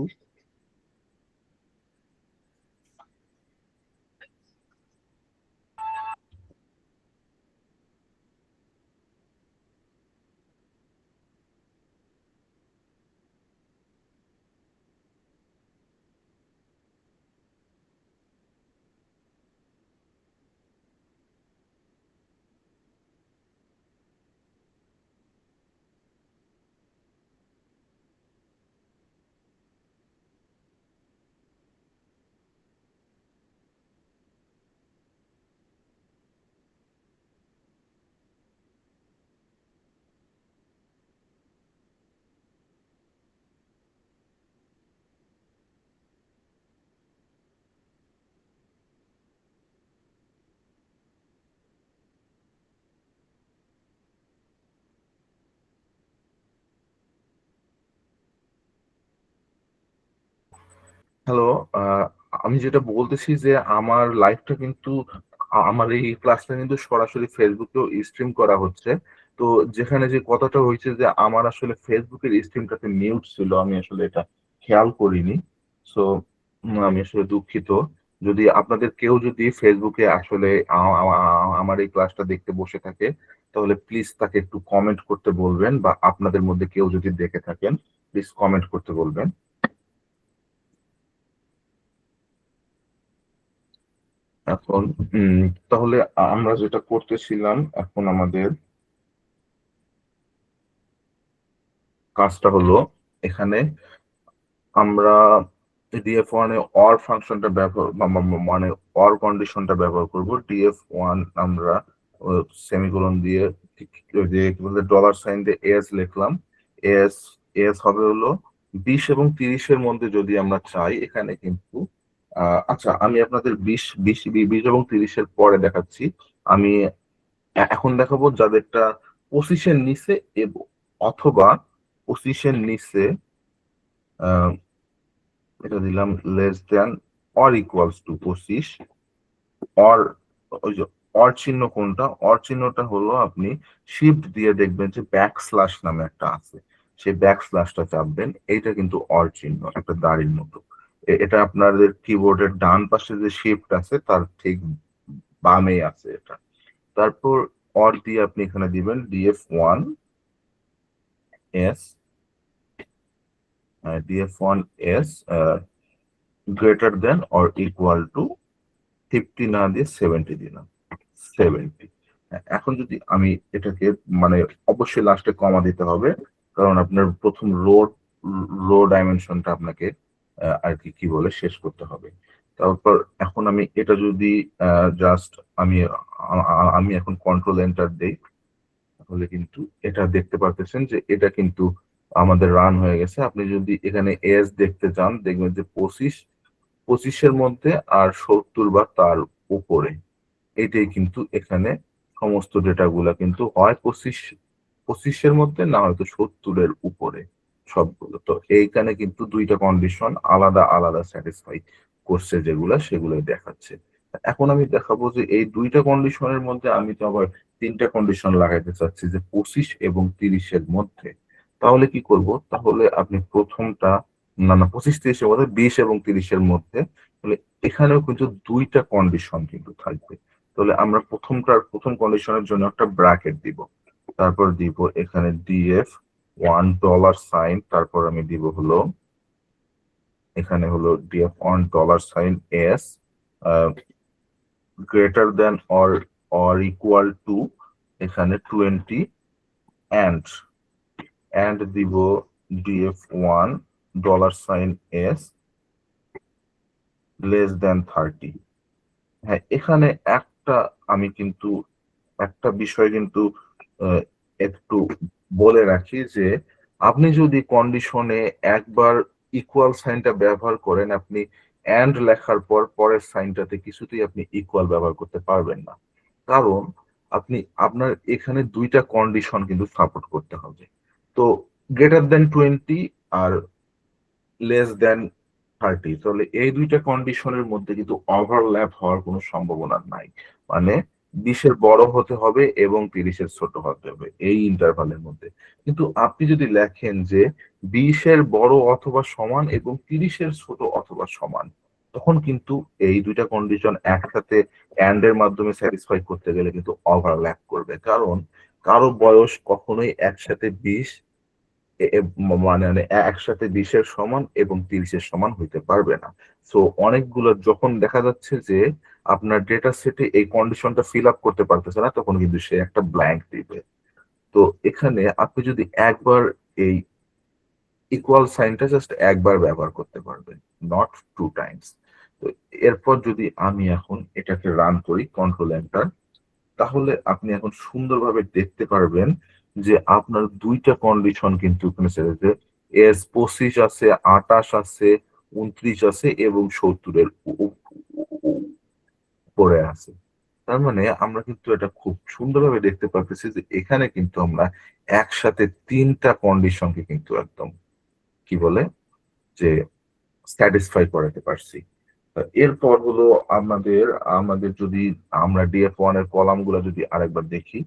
হ্যালো, আমি যেটা বলতেছি যে আমার লাইভটা কিন্তু আমার এই ক্লাসটা কিন্তু সরাসরি ফেসবুকেও স্ট্রিম করা হচ্ছে। তো যেখানে যে কথাটা হয়েছে যে আমার আসলে ফেসবুকের স্ট্রিমটাতে মিউট ছিল, আমি আসলে এটা খেয়াল করিনি। সো আমি আসলে দুঃখিত। যদি আপনাদের কেউ যদি ফেসবুকে আসলে আমার এই ক্লাসটা দেখতে বসে থাকে, তাহলে প্লিজ তাকে একটু কমেন্ট করতে বলবেন, বা আপনাদের মধ্যে কেউ যদি দেখে থাকেন প্লিজ কমেন্ট করতে বলবেন। এখন তাহলে আমরা যেটা করতেছিলাম, এখন আমাদের কাজটা হলো এখানে আমরা DF1 এ অর ফাংশনটা ব্যবহার মানে অর কন্ডিশনটা ব্যবহার করব। DF1 আমরা সেমিকোলন দিয়ে ঠিক যে কি বলে ডলার সাইন দিয়ে এস লিখলাম। এস এস হবে হলো 20 এবং 30-এর মধ্যে যদি আমরা চাই, এখানে কিন্তু আচ্ছা আমি আপনাদের 20 এবং 30-এর পরে দেখাচ্ছি। আমি এখন দেখাবো যাদেরটা 25-এর নিচে অথবা 25-এর নিচে, আহ, এটা দিলাম less than or equals to 25। Or ওই যে অর চিহ্ন কোনটা, অর চিহ্নটা হলো আপনি শিফট দিয়ে দেখবেন যে ব্যাক স্ল্যাশ নামে একটা আছে, সেই ব্যাক স্ল্যাশটা চাপবেন। এইটা কিন্তু অর চিহ্ন, একটা দাড়ির মতো। এটা আপনাদের কিবোর্ডের ডান পাশে যে শিফট আছে তার ঠিক বামে আছে এটা। তারপর অর দিয়ে আপনি এখানে দিবেন DF1 S greater than or equal to 50 না দিয়ে 70 দিলাম। 70। এখন যদি আমি এটাকে মানে অবশ্যই লাস্টে কমা দিতে হবে, কারণ আপনার প্রথম রো ডাইমেনশনটা আপনাকে আর কি কি বলে শেষ করতে হবে। তারপর এখন আমি এটা যদি জাস্ট আমি আমি এখন কন্ট্রোল এন্টার দেই, তাহলে কিন্তু এটা দেখতে পারতেছেন যে এটা কিন্তু আমাদের রান হয়ে গেছে। আপনি যদি এখানে এজ দেখতে চান, দেখবেন যে 25-এর মধ্যে আর 70 বা তার উপরে, এটাই কিন্তু এখানে সমস্ত ডেটাগুলা কিন্তু হয় 25-এর মধ্যে, না হয়তো 70-এর উপরে সবগুলো। তো এইখানে কিন্তু দুইটা কন্ডিশন আলাদা আলাদা স্যাটিসফাই করছে, যেগুলা সেগুলোই দেখাচ্ছে। এখন আমি দেখাবো যে এই দুইটা কন্ডিশনের মধ্যে আমি তো আবার তিনটা কন্ডিশন লাগাইতে চাচ্ছি, যে 25 এবং 30-এর মধ্যে। তাহলে কি করব? তাহলে আপনি প্রথমটা, না 25-30-এর মধ্যে, 20 এবং 30-এর মধ্যে, তাহলে এখানেও কিন্তু দুইটা কন্ডিশন কিন্তু থাকবে। তাহলে আমরা প্রথম কন্ডিশনের জন্য একটা ব্র্যাকেট দিব, তারপর দিব এখানে ডিএফ $1, তারপর আমি দিব হলো এখানে হলো DF $1 S greater than or equal to এখানে 20, and দিব ডিএফ $1 এস লেস দেন 30। হ্যাঁ, এখানে আমি কিন্তু একটা বিষয় কিন্তু একটু বলে রাখি, যে আপনি যদি কন্ডিশনে একবার ইকুয়াল সাইনটা ব্যবহার করেন, আপনি এন্ড লেখার পর পরের সাইনটাতে কিছুতেই আপনি ইকুয়াল ব্যবহার করতে পারবেন না। কারণ আপনার এখানে দুইটা কন্ডিশন কিন্তু সাপোর্ট করতে হবে। তো গ্রেটার দেন 20 আর লেস দেন 30, তাহলে এই দুইটা কন্ডিশনের মধ্যে কিন্তু ওভারল্যাপ হওয়ার কোনো সম্ভাবনা নাই। মানে 20-এর বড় হতে হবে এবং 30-এর ছোট হতে হবে এই ইন্টারভালের মধ্যে। কিন্তু আপনি যদি লেখেন যে 20-এর বড় অথবা সমান এবং 30-এর ছোট অথবা সমান, তখন কিন্তু এই দুইটা কন্ডিশন একসাথে এন্ড এর মাধ্যমে স্যাটিসফাই করতে গেলে কিন্তু ওভারল্যাপ করবে। কারণ কারো বয়স কখনোই একসাথে 20 মানে একসাথে 20-এর সমান এবং 30-এর সমান হইতে পারবে না। সো অনেকগুলো যখন দেখা যাচ্ছে যে আপনার ডেটা সেটে এই কন্ডিশনটা ফিল আপ করতে পারতেছে না, তখন কিন্তু সে একটা ব্ল্যাঙ্ক দিবে। তো এখানে আপনি যদি একবার এই ইকুয়াল সাইনটা জাস্ট একবার ব্যবহার করতে পারবেন, নট 2 টাইমস। তো এরপর যদি আমি এখন এটাকে রান করি কন্ট্রোল এন্টার, তাহলে আপনি এখন সুন্দরভাবে দেখতে পারবেন যে আপনার দুইটা কন্ডিশন কিন্তু এখানে যে এস 25 আছে, 28 আছে, 29 আছে এবং 70-এর উপরে আছে। তার মানে আমরা কিন্তু এটা খুব সুন্দরভাবে দেখতে পাচ্ছি যে এখানে কিন্তু আমরা একসাথে তিনটা কন্ডিশনকে কিন্তু একদম কি বলে যে স্যাটিসফাই করাতে পারছি। এরপর হলো আমাদের আমাদের যদি আমরা ডিএফ1 এর কলাম গুলা যদি আরেকবার দেখি,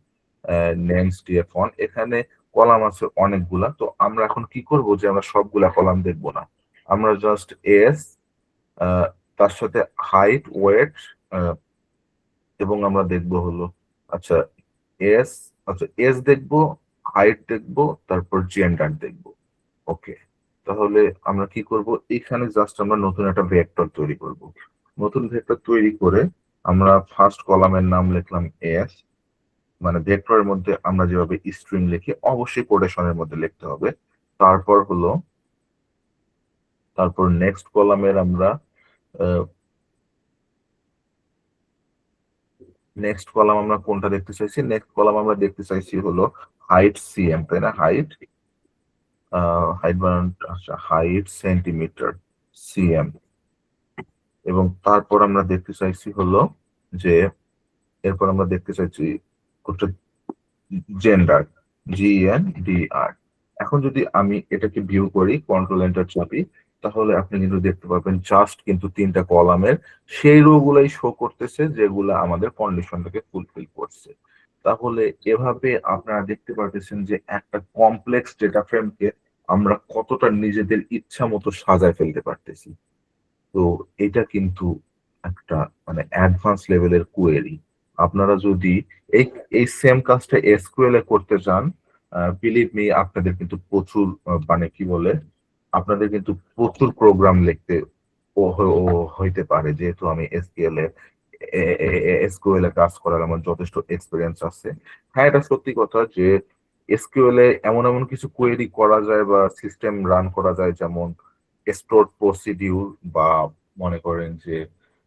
নেমস ডিএফ1, এখানে কলাম আছে অনেকগুলা। তো আমরা এখন কি করব, যে আমরা সবগুলা কলাম দেখবো না, আমরা জাস্ট এস, তার সাথে হাইট, ওয়েট, এবং আমরা দেখবো হলো আচ্ছা এস, আচ্ছা এস দেখবো, হাইট দেখবো, তারপর জেন্ডার দেখবো। ওকে, তাহলে আমরা কি করব, এখানে জাস্ট আমরা নতুন একটা ভেক্টর তৈরি করব। নতুন ভেক্টর তৈরি করে আমরা ফার্স্ট কলামের নাম লিখলাম এস, মানে ভেক্টরের মধ্যে আমরা যেভাবে স্ট্রিং লিখি অবশ্যই কোটেশনের মধ্যে লিখতে হবে। তারপর হলো নেক্সট কলামের আমরা নেক্সট কলাম আমরা কোনটা দেখতে চাইছি, নেক্সট কলাম আমরা দেখতে চাইছি হলো হাইট সিএম, তাই না? হাইট বানান, আচ্ছা হাইট সেন্টিমিটার সিএম। এবং তারপর আমরা দেখতে চাইছি হলো যে এরপর আমরা দেখতে চাইছি জেন্ডার, GNDR। এখন যদি আমি এটাকে ভিউ করি, কন্ট্রোল এন্টার চাপি, তাহলে আপনি কিন্তু দেখতে পাবেন জাস্ট কিন্তু তিনটা কলামের সেই রো গুলাই শো করতেছে যেগুলা আমাদের কন্ডিশনটাকে ফুলফিল করছে। তাহলে এভাবে আপনারা দেখতে পারতেছেন যে একটা কমপ্লেক্স ডেটা ফ্রেমকে আমরা কতটা নিজেদের ইচ্ছা মতো সাজায় ফেলতে পারতেছি। তো এটা কিন্তু একটা মানে অ্যাডভান্স লেভেলের কোয়েরি। আপনারা যদি এই এই সেম কাজটা এসকিউএল এ করতে চান, বিলিভ মি আপনাদের কিন্তু প্রচুর মানে কি বলে আপনাদের কিন্তু প্রচুর প্রোগ্রাম লিখতে হইতে পারে, যেহেতু আমি এসকিউএল এ কাজ করার আমার যথেষ্ট এক্সপিরিয়েন্স আছে। হ্যাঁ, এটা সত্যি কথা যে এসকিউএল এ এমন এমন কিছু কোয়েরি করা যায় বা সিস্টেম রান করা যায়, যেমন স্টোর প্রসিডিউর, বা মনে করেন যে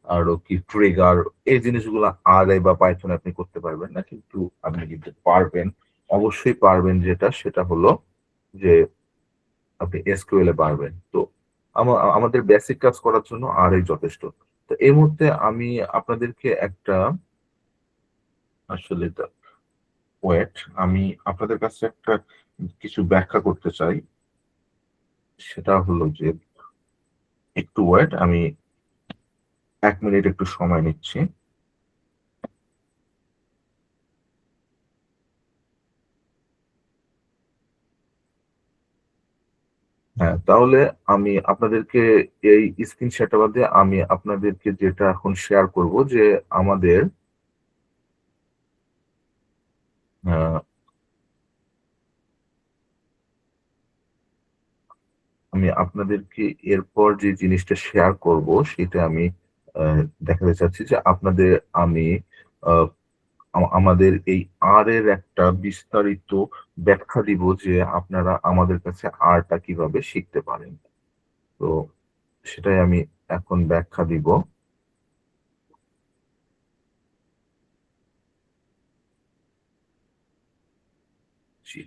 আরো কি ট্রিগার, এই জিনিসগুলো আর এ বা পাইথনে আপনি করতে পারবেন না, কিন্তু আপনি কিন্তু পারবেন, অবশ্যই পারবেন। যেটা সেটা হলো যে আপনি এসকিউএল এ পারবেন। তো আমাদের বেসিক কাজ করার জন্য আর এই যথেষ্ট। তো এই মুহূর্তে আমি আপনাদেরকে একটা আসলে ওয়েট, আমি আপনাদের কাছে একটা কিছু ব্যাখ্যা করতে চাই। সেটা হলো যে একটু ওয়েট, আমি 1 মিনিট একটু সময় নিচ্ছি। হ্যাঁ, তাহলে আমি আপনাদেরকে এই স্ক্রিন শেয়ারটা বাদে আমি আপনাদেরকে যেটা এখন শেয়ার করব যে আমাদের আহ, আমি আপনাদেরকে এরপর যে জিনিসটা শেয়ার করব সেটা আমি দেখাতে চাচ্ছি যে আপনাদের আমি আহ, আমাদের এই আর এর একটা বিস্তারিত ব্যাখ্যা দিব যে আপনারা আমাদের কাছে আরটা কিভাবে শিখতে পারেন। তো সেটাই আমি এখন ব্যাখ্যা দিব। জি,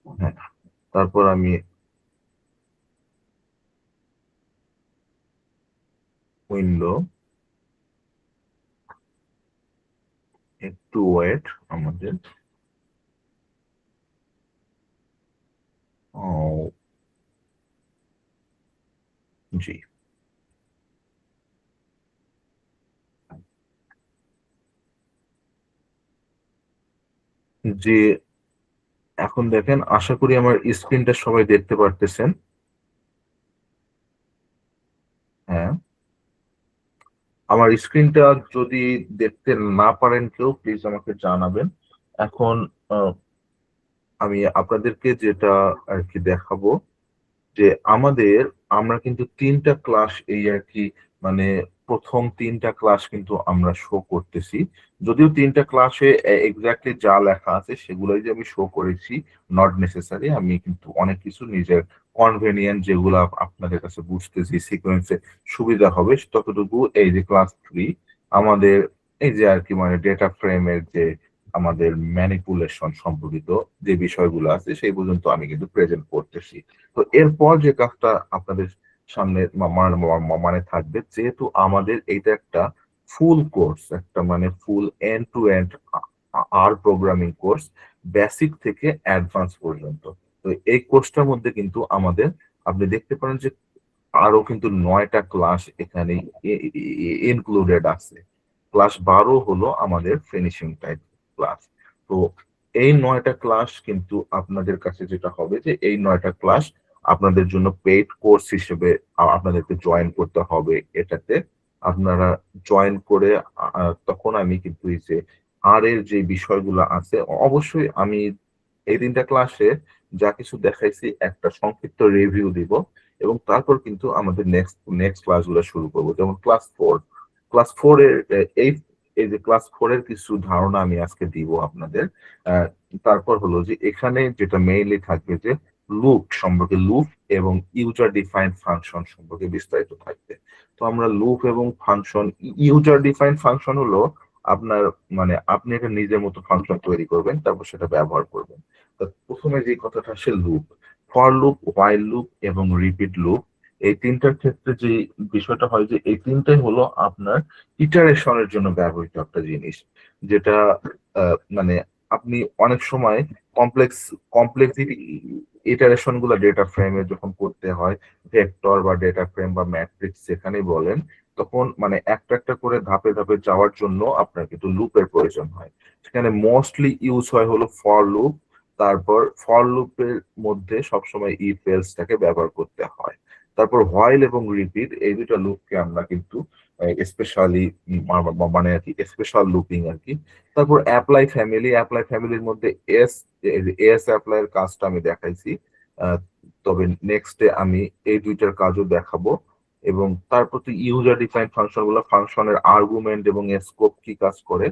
হ্যাঁ, তারপর আমি উইন্ডো, একটু ওয়েট আমাদের, ও জি, যে এখন দেখেন, আশা করি আমার স্ক্রিনটা সবাই দেখতে পারতেছেন। হ্যাঁ, আমার স্ক্রিনটা যদি দেখতে না পারেন কেউ, প্লিজ আমাকে জানাবেন। এখন আহ, আমি আপনাদেরকে যেটা আর কি দেখাবো যে আমরা কিন্তু 3টা ক্লাস এই আর কি, মানে প্রথম 3টা ক্লাস কিন্তু আমরা শো করতেছি। যদিও 3টা ক্লাসে এক্স্যাক্টলি যা লেখা আছে সেগুলোই যে আমি শো করেছি, নট নেসেসারি। আমি কিন্তু অনেক কিছু নিজের কনভেনিয়েন্ট, যেগুলো আপনাদের কাছে বুঝতে যে সিকোয়েন্সে সুবিধা হবে ততটুকু, এই যে ক্লাস 3 আমাদের এই যে আর কি মানে ডেটা ফ্রেমের যে আমাদের ম্যানিপুলেশন সম্পর্কিত যে বিষয়গুলো আছে সেই পর্যন্ত আমি কিন্তু প্রেজেন্ট করতেছি। তো এরপর যে কাজটা আপনাদের সামনে মানে থাকবে, যেহেতু আমাদের এইটা একটা ফুল কোর্স, একটা মানে full end to end R programming course, basic থেকে অ্যাডভান্স পর্যন্ত। তো এই কোর্সটার মধ্যে কিন্তু আমাদের, আপনি দেখতে পারেন যে আরো কিন্তু 9টা ক্লাস এখানে ইনক্লুডেড আছে। ক্লাস 12 হলো আমাদের ফিনিশিং টাইপ ক্লাস। তো এই 9টা ক্লাস কিন্তু আপনাদের কাছে যেটা হবে যে এই 9টা ক্লাস আপনাদের জন্য পেইড কোর্স হিসেবে আপনাদেরকে জয়েন করতে হবে এটাতে। আপনারা জয়েন করে তখন আমি কিন্তু এই যে আর এর যে বিষয়গুলো আছে, অবশ্যই আমি এই 3টা ক্লাসে যা কিছু দেখাইছি একটা সংক্ষিপ্ত রিভিউ দিব, এবং তারপর কিন্তু আমাদের নেক্সট ক্লাসগুলো শুরু করবো। যেমন ক্লাস 4 এর এই এই যে ক্লাস 4 এর কিছু ধারণা আমি আজকে দিব আপনাদের। আহ, তারপর হলো যে এখানে যেটা মেইনলি থাকবে যে লুপ এবং ইউজার ডিফাইন্ড ফাংশন সম্পর্কে বিস্তারিত থাকবে। তো আমরা লুপ এবং ফাংশন, ইউজার ডিফাইন্ড ফাংশন হলো আপনার মানে আপনি একটা নিজের মতো ফাংশন তৈরি করবেন, তারপর সেটা ব্যবহার করবেন। তো প্রথমে যে কথাটা আসে loop, for loop, while loop এবং রিপিট লুপ, এই 3টার ক্ষেত্রে যে বিষয়টা হয় যে এই 3টাই হলো আপনার ইটারেশনের জন্য ব্যবহৃত একটা জিনিস, যেটা মানে আপনি অনেক সময় কমপ্লেক্স কমপ্লেক্সিটি ইটারেশন গুলো ডেটা ফ্রেমে যখন করতে হয়, ভেক্টর বা ডেটা ফ্রেম বা ম্যাট্রিক্স যেখানেই বলেন, তখন মানে একটা একটা করে ধাপে ধাপে যাওয়ার জন্য আপনার কিন্তু লুপের প্রয়োজন হয়। সেখানে মোস্টলি ইউজ হয় হলো ফর লুপ। তারপর ফর লুপের মধ্যে সবসময় ইফ এলস টাকে ব্যবহার করতে হয়। তারপর হোয়াইল এবং রিপিট, এই দুটো লুপকে আমরা কিন্তু স্পেশালি মানে আর কি স্পেশাল লুপিং আর কি। তারপর অ্যাপ্লাই ফ্যামিলির মধ্যে এস অ্যাপ্লাই এর কাজটা আমি দেখাইছি। আহ, তবে নেক্সটে আমি এই দুইটার কাজও দেখাবো। এবং তারপর তো ইউজার ডিফাইন্ড ফাংশন গুলো, ফাংশনের আর্গুমেন্ট এবং স্কোপ কি কাজ করে।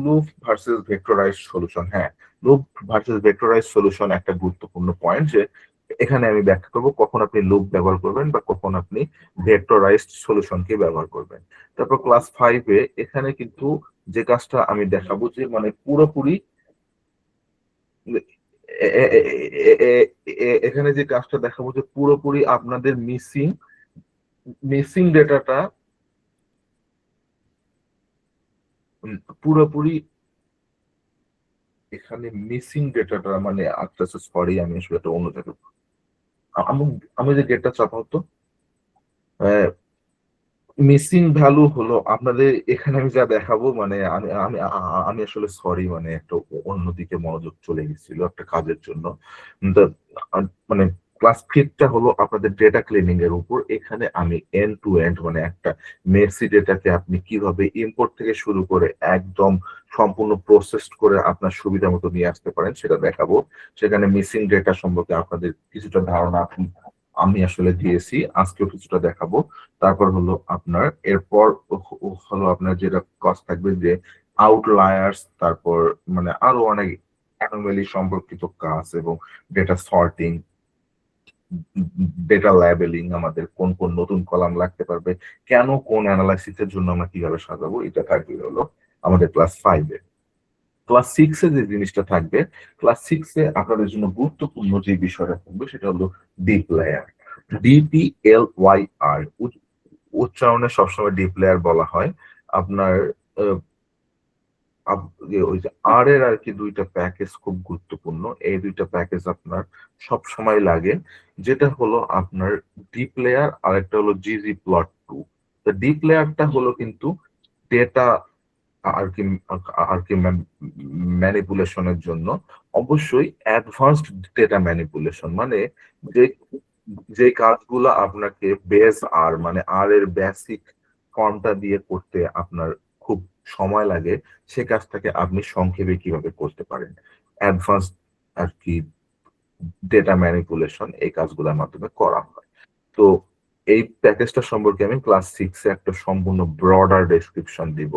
লুপ ভার্সেস ভেক্টরাইজ সলিউশন, হ্যাঁ, লুপ ভার্সেস ভেক্টরাইজ সলিউশন একটা গুরুত্বপূর্ণ পয়েন্ট, যে এখানে আমি ব্যাখ্যা করব কখন আপনি লুপ ব্যবহার করবেন বা কখন আপনি ভেক্টরাইজড সলিউশনকে ব্যবহার করবেন। তারপর ক্লাস 5 এখানে কিন্তু যে কাজটা আমি দেখাবো যে মানে পুরোপুরি এখানে যে কাজটা দেখাবো যে পুরোপুরি আপনাদের মিসিং ডেটাটা পুরোপুরি এখানে মিসিং ডেটাটা মানে আচ্ছা সরি আমি আসলে একটা অন্য জায়গায় আমি আমি যে গেটটা চাপা হতো মিসিং ভ্যালু হলো আপনাদের এখানে আমি যা দেখাবো মানে আমি আসলে সরি মানে একটা অন্যদিকে মনোযোগ চলে গেছিল একটা কাজের জন্য তো, মানে ক্লাস 5টা হলো আপনাদের ডেটা ক্লিনিং এর উপর। এখানে আমি এন্ড টু এন্ড মানে একটা মেসি ডেটাকে আপনি কিভাবে ইম্পোর্ট থেকে শুরু করে একদম সম্পূর্ণ প্রসেসড করে আপনার সুবিধা মতো নিয়ে আসতে পারেন সেটা দেখাবো। সেখানে মিসিং ডেটা সম্পর্কে আপনাদের কিছুটা ধারণা আমি আসলে দিয়েছি, আজকেও কিছুটা দেখাবো। তারপর হলো আপনার এরপর হলো আপনার যেটা কাজ থাকবে যে আউটলায়ার্স, তারপর মানে আরো অনেক অ্যানোমালি সম্পর্কিত কাজ এবং ডেটা সর্টিং, ডেটা লেবেলিং, আমাদের কোন কোন নতুন কলাম লাগতে পারবে, কেন কোন অ্যানালাইসিসের জন্য আমরা কিভাবে সাজাবো, এটা থাকবে হলো আমাদের ক্লাস 5 ক্লাস 6 যে জিনিসটা থাকবে, ক্লাস 6 আপনাদের জন্য গুরুত্বপূর্ণ যে বিষয়টা থাকবে সেটা হলো ডিপ লেয়ার। DPLYR উচ্চারণে সবসময় ডিপ লেয়ার বলা হয়। আপনার ওই যে আর এর আর কি দুইটা প্যাকেজ খুব গুরুত্বপূর্ণ, এই দুইটা প্যাকেজ আপনার সব সময় লাগে। যেটা হলো আপনার ডিপ লেয়ার আর একটা হলো ggplot2। তো ডিপ লেয়ারটা হলো কিন্তু ডেটা আর কি আর কি ম্যানিপুলেশনের জন্য, অবশ্যই অ্যাডভান্সড ডেটা ম্যানিপুলেশন মানে যে যে কাজগুলো আপনাকে বেস আর মানে আর এর বেসিক ফর্মটা দিয়ে করতে আপনার খুব সময় লাগে, সে কাজটাকে আপনি সংক্ষেপে কিভাবে করতে পারেন, অ্যাডভান্স আর কি ডেটা ম্যানিপুলেশন এই কাজগুলোর মাধ্যমে করা হয়। তো এই প্যাকেজটা সম্পর্কে আমি ক্লাস 6 একটা সম্পূর্ণ ব্রডার ডেসক্রিপশন দিব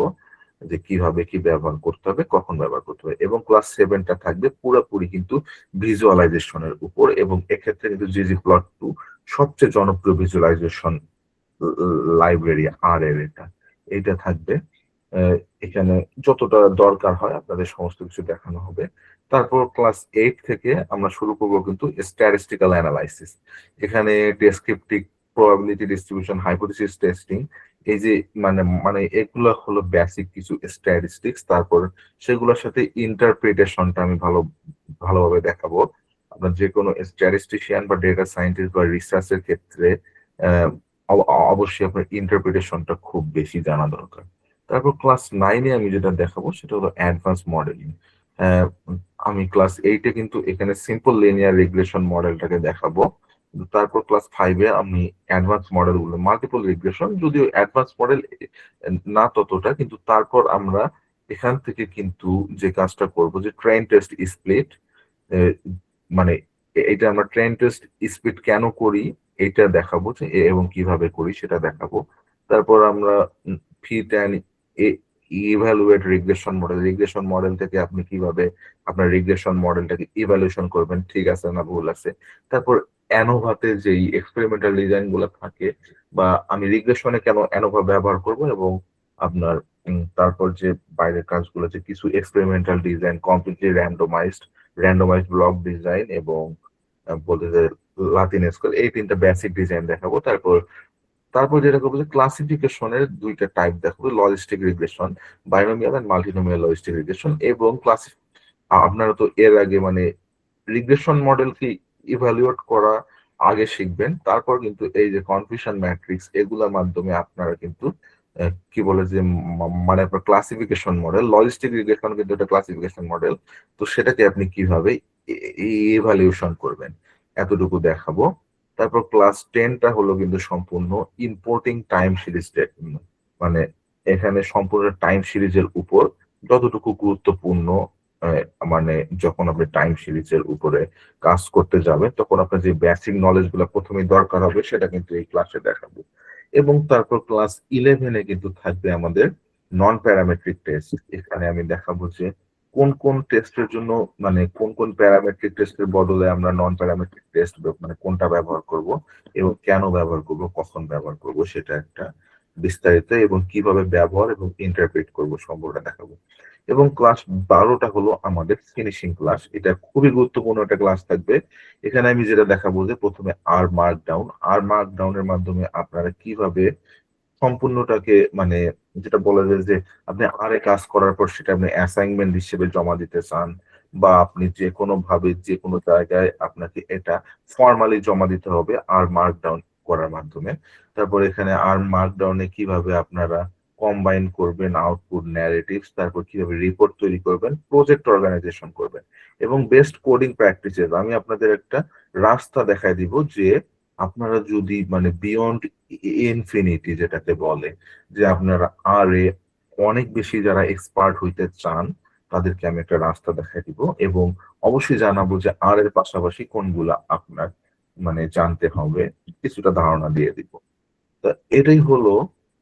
যে কিভাবে কি ব্যবহার করতে হবে, কখন ব্যবহার করতে হবে। এবং ক্লাস 7টা থাকবে পুরোপুরি কিন্তু ভিজুয়ালাইজেশনের উপর, এবং এক্ষেত্রে কিন্তু ggplot2 সবচেয়ে জনপ্রিয় ভিজুয়ালাইজেশন লাইব্রেরি আর এর এটা থাকবে। এখানে যতটা দরকার হয় আপনাদের সমস্ত কিছু দেখানো হবে। তারপর ক্লাস 8 থেকে আমরা শুরু করবো কিন্তু স্ট্যাটিস্টিক্যাল অ্যানালাইসিস। এখানে descriptive probability distribution, hypothesis testing, এই যে মানে মানে এগুলো হলো বেসিক কিছু স্ট্যাটিস্টিক্স। তারপর সেগুলোর সাথে ইন্টারপ্রিটেশনটা আমি ভালোভাবে দেখাবো। আপনার যে কোনো স্ট্যাটিস্টিশিয়ান বা ডেটা সায়েন্টিস্ট বা রিসার্চের ক্ষেত্রে আহ, অবশ্যই আপনার ইন্টারপ্রিটেশনটা খুব বেশি জানা দরকার। তারপর ক্লাস 9 আমি যেটা দেখাবো সেটা হলো অ্যাডভান্স মডেলিং। আমি ক্লাস 8 কিন্তু এখানে সিম্পল লিনিয়ার রিগ্রেশন মডেলটাকে দেখাবো। তারপর ক্লাস 5 আমি অ্যাডভান্স মডেল গুলো, মাল্টিপল রিগ্রেশন, যদিও অ্যাডভান্স মডেল না ততটা, কিন্তু তারপর আমরা এখান থেকে কিন্তু যে কাজটা করব যে ট্রেন টেস্ট স্প্লিট, মানে এটা আমরা ট্রেন টেস্ট স্প্লিট কেন করি এটা দেখাবো যে এবং কিভাবে করি সেটা দেখাবো। তারপর আমরা fit and evaluate regression model থেকে আপনি কিভাবে আপনার রিগ্রেশন মডেলটাকে ইভ্যালুয়েশন করবেন, ঠিক আছে না ভুল আছে। তারপর অ্যানোভাতে যেই এক্সপেরিমেন্টাল ডিজাইন গুলো থাকে, বা আমি রিগ্রেশনে কেন অ্যানোভা ব্যবহার করব, এবং আপনার তারপর যে বাইরের কাজগুলো যে কিছু experimental design, completely randomised block design, এবং বলতে যে লাতিন স্কেল, এই 3টা বেসিক ডিজাইন দেখাবো। তারপর তারপর যেটা করবো যে ক্লাসিফিকেশনের 2টা টাইপ দেখাবো, logistic regression, binomial and multinomial logistic regression. এবং আপনারা তো এর আগে মানে রিগ্রেশন মডেলকে ইভালুয়েট করা আগে শিখবেন, তারপর কিন্তু এই যে কনফিউশন ম্যাট্রিক্স এগুলোর মাধ্যমে আপনারা কিন্তু কি বলে যে মানে আপনার ক্লাসিফিকেশন মডেল, লজিস্টিক রিগ্রেশন কিন্তু একটা ক্লাসিফিকেশন মডেল, তো সেটাকে আপনি কিভাবে ইভালুয়েশন করবেন এতটুকু দেখাবো। তারপর ক্লাস 10টা হলো কিন্তু সম্পূর্ণ ইম্পোর্টিং টাইম সিরিজ, মানে এখানে সম্পূর্ণ টাইম সিরিজের উপর যতটুকু গুরুত্বপূর্ণ, মানে যখন আপনি টাইম সিরিজের উপরে কাজ করতে যাবেন তখন আপনার যে বেসিক নলেজ গুলো প্রথমে দরকার হবে সেটা কিন্তু এই ক্লাসে দেখাবো। এবং তারপর ক্লাস 11 কিন্তু থাকবে আমাদের নন প্যারামেট্রিক টেস্ট। এখানে আমি দেখাবো যে কোন কোন টেস্টের জন্য মানে কোন কোন প্যারামেট্রিক টেস্টের বদলে আমরা নন প্যারামেট্রিক টেস্ট মানে কোনটা ব্যবহার করব এবং কেন ব্যবহার করব, কখন ব্যবহার করব, সেটা একটা বিস্তারিত এবং কিভাবে ব্যবহার এবং ইন্টারপ্রেট করব সম্পর্কটা দেখাবো। এবং ক্লাস 12টা হলো আমাদের ফিনিশিং ক্লাস। এটা খুবই গুরুত্বপূর্ণ একটা ক্লাস থাকবে। এখানে আমি যেটা দেখাবো যে প্রথমে আর মার্ক ডাউনের মাধ্যমে আপনারা কিভাবে সম্পূর্ণটাকে মানে যেটা বলা যায় যে আপনি আরে কাজ করার পর সেটা আপনি অ্যাসাইনমেন্ট হিসেবে জমা দিতে চান, বা আপনি যে কোনো ভাবে যে কোনো জায়গায় আপনাকে এটা ফর্মালি জমা দিতে হবে আর মার্কডাউন করার মাধ্যমে। তারপর এখানে আর মার্কডাউনে কিভাবে আপনারা কম্বাইন করবেন আউটপুট ন্যারেটিভস, তারপর কিভাবে রিপোর্ট তৈরি করবেন, প্রজেক্ট অর্গানাইজেশন করবেন এবং বেস্ট কোডিং প্র্যাকটিসেস আমি আপনাদের একটা রাস্তা দেখায় দিব যে আপনারা যদি মানে বিয়ন্ড ইনফিনিটি যেটাকে বলে, যে আপনারা আর এ অনেক বেশি যারা এক্সপার্ট হইতে চান তাদেরকে আমি একটা রাস্তা দেখাই দিব এবং অবশ্যই জানাবো যে আর এর পাশাপাশি কোনগুলা আপনার মানে জানতে হবে, কিছুটা ধারণা দিয়ে দিব। তা এটাই হলো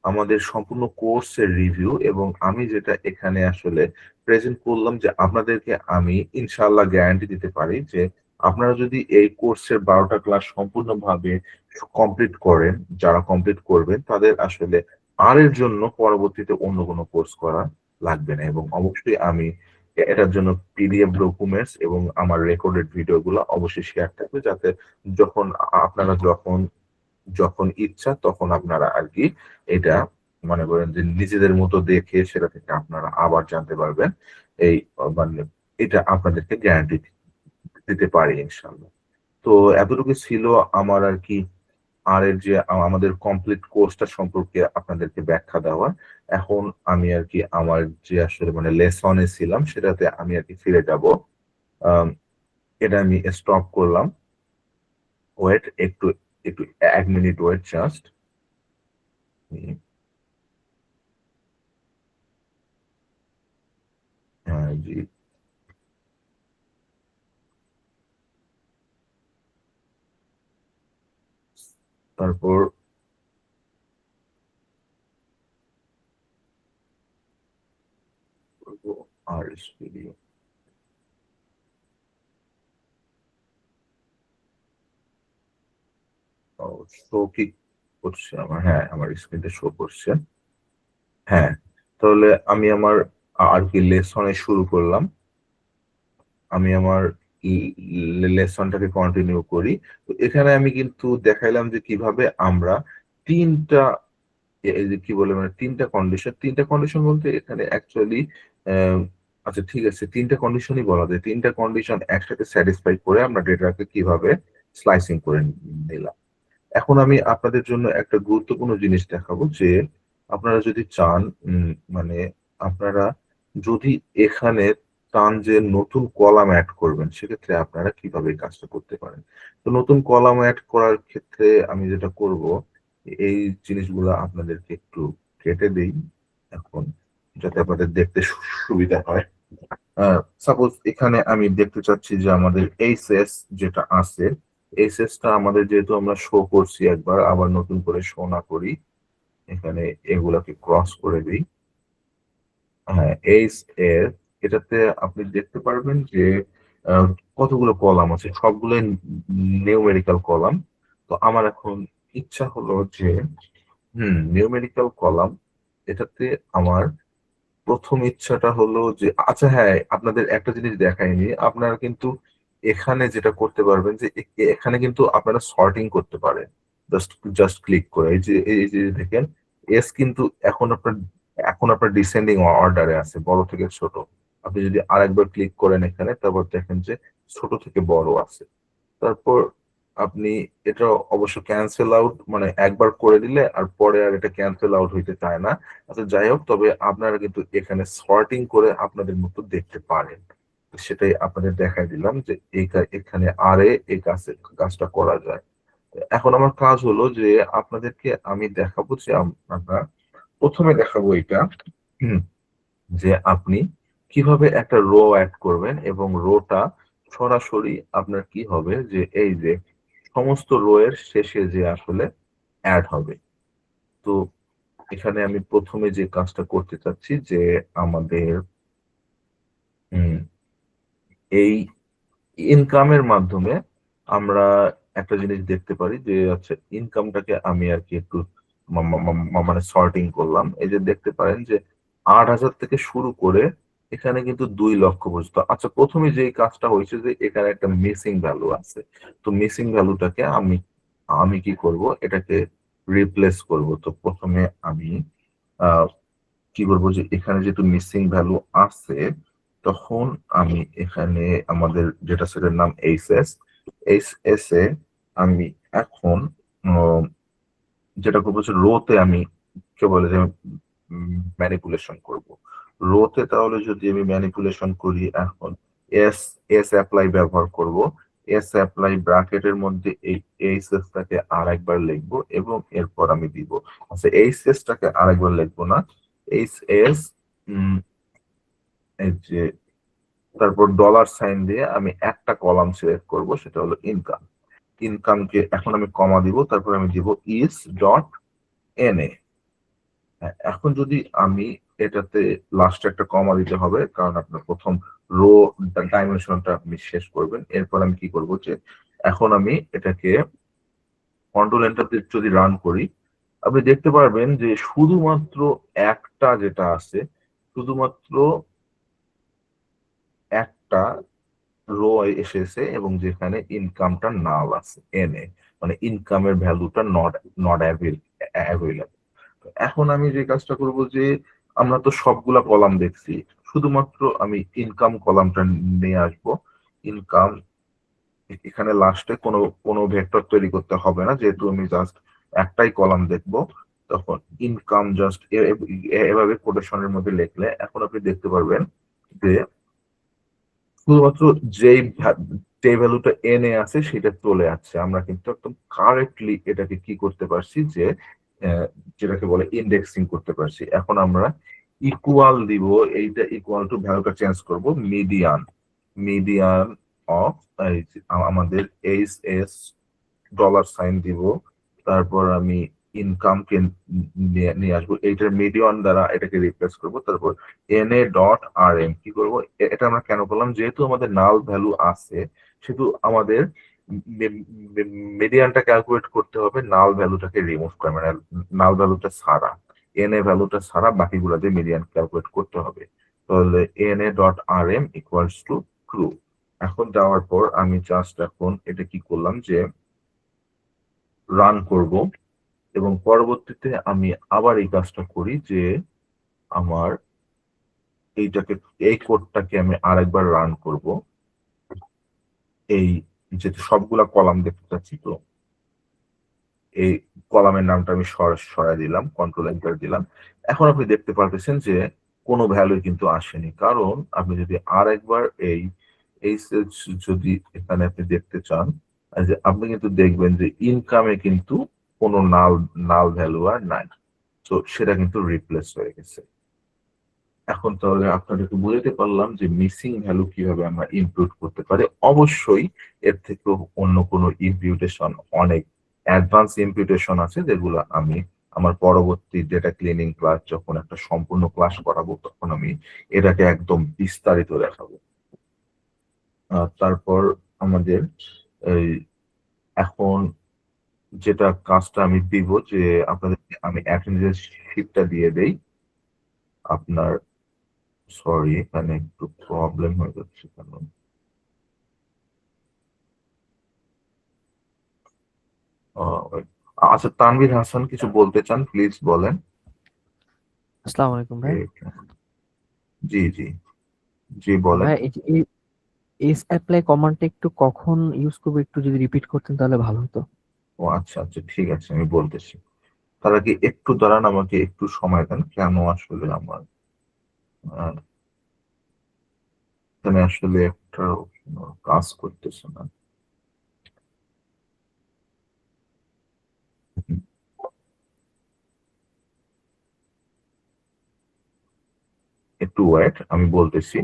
আমাদের সম্পূর্ণ কোর্সের রিভিউ এবং আমি যেটা এখানে আসলে প্রেজেন্ট করলাম যে আপনাদেরকে আমি ইনশাআল্লাহ গ্যারান্টি দিতে পারি যে আপনারা যদি এই কোর্সের 12টা ক্লাস সম্পূর্ণভাবে কমপ্লিট করেন, যারা কমপ্লিট করবেন তাদের আসলে আর এর জন্য পরবর্তীতে অন্য কোনো কোর্স করা লাগবে না। এবং অবশ্যই আমি এটার জন্য পিডিএফ ডকুমেন্টস এবং আমার রেকর্ডেড ভিডিওগুলো অবশ্যই শেয়ার থাকবে, যাতে যখন আপনারা যখন যখন ইচ্ছা তখন আপনারা আর কি এটা মনে করেন যে নিজেদের মতো দেখে সেটা থেকে আপনারা আবার জানতে পারবেন। এই মানে এটা আপনাদেরকে গ্যারান্টি দিতে পারি ইনশাল্লাহ। তো এতটুকু ছিল আমার আর কি আর এর যে আমাদের কমপ্লিট কোর্সটা সম্পর্কে আপনাদেরকে ব্যাখ্যা দেওয়া। এখন আমি আর কি আমার যে আসলে মানে লেসনে ছিলাম সেটাতে আমি আর কি ফিরে যাব। আম, এটা আমি স্টপ করলাম। ওয়েট একটু, একটু 1 মিনিট ওয়েট জাস্ট। হ্যাঁ জি। তারপর আর ভিডিও শো কি করছে আমার? হ্যাঁ আমার স্ক্রিনটা শো করছে। হ্যাঁ, তাহলে আমি আমার আর কি লেসনে শুরু করলাম। আমি আমার লেসনটাকে কন্টিনিউ করি। তো এখানে আমি কিন্তু দেখাইলাম যে কিভাবে আমরা তিনটা এই যে কি বলে মানে তিনটা কন্ডিশন বলতে এখানে অ্যাকচুয়ালি আচ্ছা ঠিক আছে, তিনটা কন্ডিশনই বলা যায়। তিনটা কন্ডিশন একসাথে স্যাটিসফাই করে আমরা ডেটাকে কিভাবে স্লাইসিং করে নিলাম। এখন আমি আপনাদের জন্য একটা গুরুত্বপূর্ণ জিনিস দেখাবো যে আপনারা যদি চান মানে আপনারা যদি এখানে চান যে নতুন কলাম অ্যাড করবেন, সেক্ষেত্রে আপনারা কিভাবে এই কাজটা করতে পারেন। তো নতুন কলাম অ্যাড করার ক্ষেত্রে আমি যেটা করব, এই জিনিসগুলো আপনাদেরকে একটু কেটে দেই এখন, যাতে আপনাদের দেখতে সুবিধা হয়। সাপোজ এখানে আমি দেখতে চাচ্ছি যে আমাদের এইচএস যেটা আছে, এইচএসটা আমাদের যেহেতু আমরা শো করছি একবার, আবার নতুন করে শো না করি, এখানে এগুলাকে ক্রস করে দিই। হ্যাঁ এইচ এস, এটাতে আপনি দেখতে পারবেন যে আহ, কতগুলো কলাম আছে, সবগুলো নিউমেরিক্যাল কলাম। তো আমার এখন ইচ্ছা হলো যে নিউমেরিক্যাল কলাম, এটাতে আমার প্রথম ইচ্ছাটা হলো যে আচ্ছা হ্যাঁ আপনাদের একটা জিনিস দেখায়নি, আপনারা কিন্তু এখানে যেটা করতে পারবেন যে এখানে কিন্তু আপনারা সর্টিং করতে পারেন। জাস্ট জাস্ট ক্লিক করে এই যে দেখেন এস কিন্তু এখন আপনার ডিসেন্ডিং অর্ডারে আছে বড় থেকে ছোট। আপনি যদি আরেকবার ক্লিক করেন এখানে, তারপর দেখেন যে ছোট থেকে বড় আছে। তারপর আপনি এটা অবশ্য ক্যান্সেল আউট মানে একবার করে দিলে আর পরে আর এটা ক্যান্সেল আউট হইতে চায় না। আচ্ছা যাই হোক, তবে আপনারা কিন্তু এখানে সর্টিং করে আপনাদের মতো দেখতে পারেন। তো সেটাই আপনাদের দেখাই দিলাম যে এখানে আরে এই কাজটা করা যায়। এখন আমার কাজ হলো যে আপনাদেরকে আমি দেখাবো যে আমরা প্রথমে দেখাবো এটা হুম, যে আপনি কিভাবে একটা রো অ্যাড করবেন এবং রোটা সরাসরি আপনার কি হবে যে এই যে সমস্ত রো এর শেষে যে আসলে অ্যাড হবে। তো এখানে আমি প্রথমে যে কাজটা করতে চাচ্ছি যে আমাদের উম, এই ইনকামের মাধ্যমে আমরা একটা জিনিস দেখতে পারি যে আচ্ছা ইনকামটাকে আমি আর কি একটু মানে সর্টিং করলাম। এই যে দেখতে পারেন যে 8,000 থেকে শুরু করে এখানে কিন্তু 2 লক্ষ পর্যন্ত। আচ্ছা প্রথমে যে কাজটা হয়েছে যে এখানে একটা মিসিং ভ্যালু আছে, তো মিসিং ভ্যালুটাকে আমি আমি কি করব, এটাকে রিপ্লেস করব। তো প্রথমে আমি আহ কি করবো যে এখানে যেহেতু মিসিং ভ্যালু আছে, তখন আমি এখানে আমাদের যেটা সেটার নাম এইচ এস এ আমি এখন যেটা করবো যে রোতে আমি কে বলে যে ম্যানিপুলেশন করব। রোতে তাহলে যদি আমি ম্যানিপুলেশন করি, এখন এস এস অ্যাপ্লাই ব্যবহার করব। এস অ্যাপ্লাই ব্র্যাকেটের মধ্যে এই এইচএস টাকে আরেকবার লিখবো এবং এরপর আমি দিব। আচ্ছা এইচএস টাকে আরেকবার লিখবো না, এইচ এস এই যে তারপর ডলার সাইন দিয়ে আমি একটা কলাম সিলেক্ট করব, সেটা হলো ইনকাম। ইনকামকে এখন আমি কমা দিব, তারপর আমি দিব ইস ডট এন এ। এখন যদি আমি এটাতে লাস্টে একটা কমা দিতে হবে, কারণ আপনার প্রথম রো ডাইমেনশনটা আপনি শেষ করবেন। এরপর আমি কি করব যে এখন আমি এটাকে কন্ট্রোল এন্টার দিয়ে যদি রান করি, আপনি দেখতে পারবেন যে শুধুমাত্র একটা যেটা আছে, শুধুমাত্র একটা রো এসেছে এবং যেখানে ইনকামটা নাল আছে এনে, মানে ইনকামের ভ্যালুটা নট নট অ্যাভেলেবল। এখন আমি যে কাজটা করব যে আমরা তো সবগুলা কলাম দেখছি, শুধুমাত্র আমি ইনকাম কলামটা নিয়ে আসবো। ইনকাম এখানে লাস্টে কোনো কোনো ভেক্টর তৈরি করতে হবে না, যেহেতু আমি জাস্ট একটাই কলাম দেখবো। তখন ইনকাম জাস্ট এভাবে কোটেশনের মধ্যে লিখলে এখন আপনি দেখতে পারবেন যে শুধুমাত্র যেই যে ভ্যালুটা এনে আছে সেটা চলে আসছে। আমরা কিন্তু একদম কারেক্টলি এটাকে কি করতে পারছি যে যেটাকে বলে ইন্ডেক্সিং করতে পারছি। এখন আমরা ইকুয়াল দিব, এইটা ইকুয়াল টু ভ্যালুটা চেঞ্জ করব মিডিয়ান, মিডিয়ান অফ আমাদের এইচ এস ডলার সাইন দিব, তারপর আমি ইনকামকে নিয়ে আসবো, এইটার মিডিয়ান দ্বারা এটাকে রিপ্লেস করব। তারপর N A dot R M কি করবো, এটা আমরা কেন করলাম, যেহেতু আমাদের নাল ভ্যালু আছে সেহেতু আমাদের মিডিয়ানটা ক্যালকুলেট করতে হবে নাল ভ্যালুটাকে রিমুভ করে, মানে নাল ভ্যালুটা ছাড়া, এন এ ভ্যালুটা ছাড়া বাকিগুলা দিয়ে মিডিয়ান ক্যালকুলেট করতে হবে। তাহলে N A dot R M equals to true. এখন দেওয়ার পর আমি জাস্ট এখন এটা কি করলাম যে রান করব এবং পরবর্তীতে আমি আবার এই কাজটা করি যে আমার এইটাকে এই কোডটাকে আমি আরেকবার রান করব। এই যে সবগুলা কলাম দেখতে পাচ্ছি, তো এই কলামের নামটা আমি সরাই দিলাম, কন্ট্রোল এন্টার দিলাম। এখন আপনি দেখতে পারতেছেন যে কোনো ভ্যালু কিন্তু আসেনি, কারণ আপনি যদি আরেকবার এই যদি এখানে আপনি দেখতে চান যে আপনি কিন্তু দেখবেন যে ইনকামে কিন্তু কোনো নাল নাল ভ্যালু আর নাই, তো সেটা কিন্তু রিপ্লেস হয়ে গেছে। এখন তাহলে আপনাদেরকে বুঝাতে পারলাম যে মিসিং ভ্যালু কিভাবে আমরা ইনক্লুড করতে পারি। অবশ্যই এর থেকে অন্য কোনো ইম্পিউটেশন, অনেক অ্যাডভান্স ইম্পিউটেশন আছে যেগুলো আমি আমার পরবর্তী ডেটা ক্লিনিং ক্লাস যখন একটা সম্পূর্ণ ক্লাস করাবো তখন আমি এটাকে একদম বিস্তারিত দেখাবো। তারপর আমাদের এই এখন যেটা কাজটা আমি দিব যে আপনাদেরকে আমি অ্যাটেন্ডেন্স শিটটা দিয়ে দেই। আপনার সরি এখানে একটু প্রবলেম হয়ে যাচ্ছে কেন। আচ্ছা তানভীর হাসান কিছু বলতে চান, প্লিজ বলেন। আসসালামু আলাইকুম ভাই। জি জি জি বলেন। ভাই, এই যে এস অ্যাপ্লাই কমান্ডটা একটু কখন ইউজ করবো একটু যদি রিপিট করতেন তাহলে ভালো হতো। ও আচ্ছা আচ্ছা ঠিক আছে আমি বলতেছি। তার আগে একটু দাঁড়ান, আমাকে একটু সময় দেন, কেন আসলে আমার আহ, এখানে আসলে একটা কাজ করতেছে না। একটু ওয়েট, আমি বলতেছি।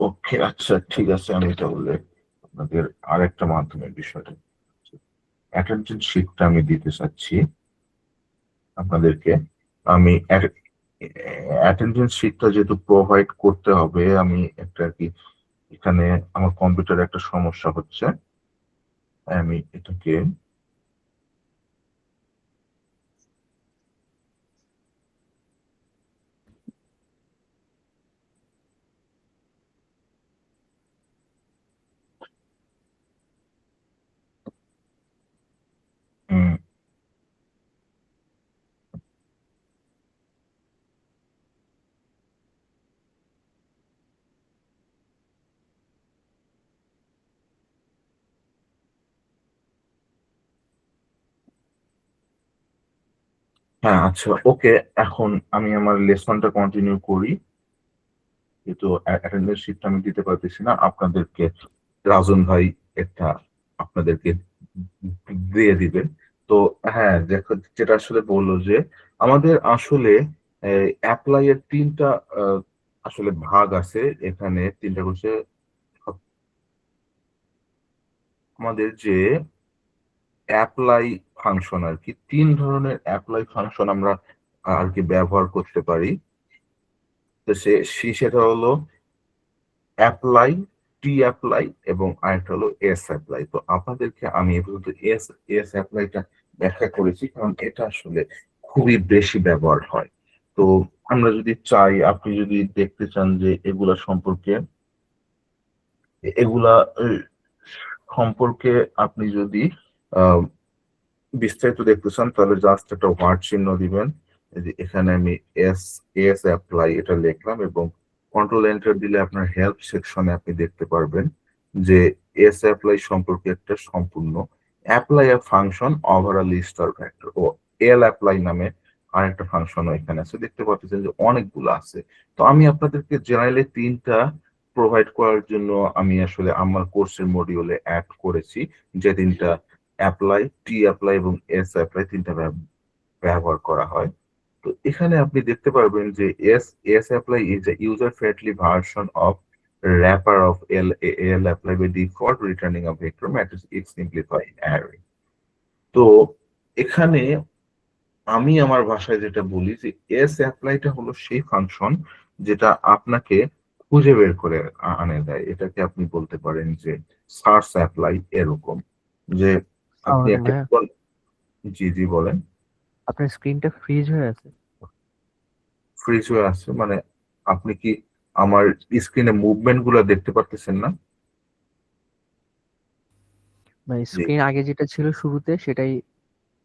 ওকে আচ্ছা ঠিক আছে, আমি তাহলে আপনাদের আরেকটা মাধ্যমের বিষয়টা অ্যাটেনশন শিটটা আমি দিতে চাচ্ছি। আপনাদেরকে আমি অ্যাটেন্ডেন্স শিটটা যেহেতু প্রোভাইড করতে হবে, আমি একটা আর কি এখানে আমার কম্পিউটারে একটা সমস্যা হচ্ছে, আমি এটাকে উম, হ্যাঁ আচ্ছা ওকে। এখন আমি আমার লেসনটা কন্টিনিউ করি, কিন্তু অ্যাটেন্ডেন্স শিটটা আমি দিতে পারতেছি না আপনাদেরকে। রাজন ভাই একটা আপনাদেরকে দিয়ে দিবেন। তো হ্যাঁ দেখো, যেটা আসলে বললো যে আমাদের আসলে অ্যাপ্লাই এর তিনটা আসলে ভাগ আছে, এখানে তিনটা হচ্ছে আমাদের যে অ্যাপ্লাই ফাংশন আর কি, তিন ধরনের অ্যাপ্লাই ফাংশন আমরা আর কি ব্যবহার করতে পারি। তো সেটা হলো অ্যাপ্লাই, টি অ্যাপ্লাই এবং আরেকটা হলো এস অ্যাপ্লাই। তো আপনাদেরকে আমি এ পর্যন্ত এস এস অ্যাপ্লাইটা ব্যাখ্যা করেছি, কারণ এটা আসলে খুবই বেশি ব্যবহার হয়। তো আমরা যদি চাই, আপনি যদি দেখতে চান যে এগুলা সম্পর্কে, এগুলা সম্পর্কে আপনি যদি আহ বিস্তারিত দেখতে চান, তাহলে জাস্ট একটা ওয়ার্ড চিহ্ন দিবেন। এই যে এখানে আমি এস এস অ্যাপ্লাই এটা লিখলাম এবং কন্ট্রোল এন্টার দিলে আপনার হেল্প সেকশনে আপনি দেখতে পারবেন যে এস অ্যাপ্লাই সম্পর্কে একটা সম্পূর্ণ apply a function over a list or vector, ও এল অ্যাপ্লাই নামে আরেকটা ফাংশন এখানে আছে, দেখতে পাচ্ছেন যে অনেকগুলো আছে। তো আমি আপনাদেরকে জেনারেলি তিনটা প্রোভাইড করার জন্য আমি আসলে আমার কোর্সের মডিউলে অ্যাড করেছি, যে তিনটা অ্যাপ্লাই, টি অ্যাপ্লাই এবং এস অ্যাপ্লাই তিনটা ব্যবহার করা হয়। তো এখানে আপনি দেখতে পারবেন যে S S apply is a user friendly version of wrapper of L apply by default returning a vector matrix it simplify array। তো এখানে আমি আমার ভাষায় যেটা বলি যে এস অ্যাপ্লাইটা হলো সেই ফাংশন যেটা আপনাকে খুঁজে বের করে আনে দেয়। এটাকে আপনি বলতে পারেন যে সার্চ অ্যাপ্লাই এরকম, যে আপনি আলাইকুম একটা ভাইয়া, জি জি বলেন। আপনার স্ক্রিনটা ফ্রিজ হয়ে আছে। ফ্রিজ হয়ে আছে মানে আপনি কি আমার স্ক্রিনে মুভমেন্ট গুলো দেখতে পারতেছেন না? মানে জি স্ক্রিন আগে যেটা ছিল শুরুতে সেটাই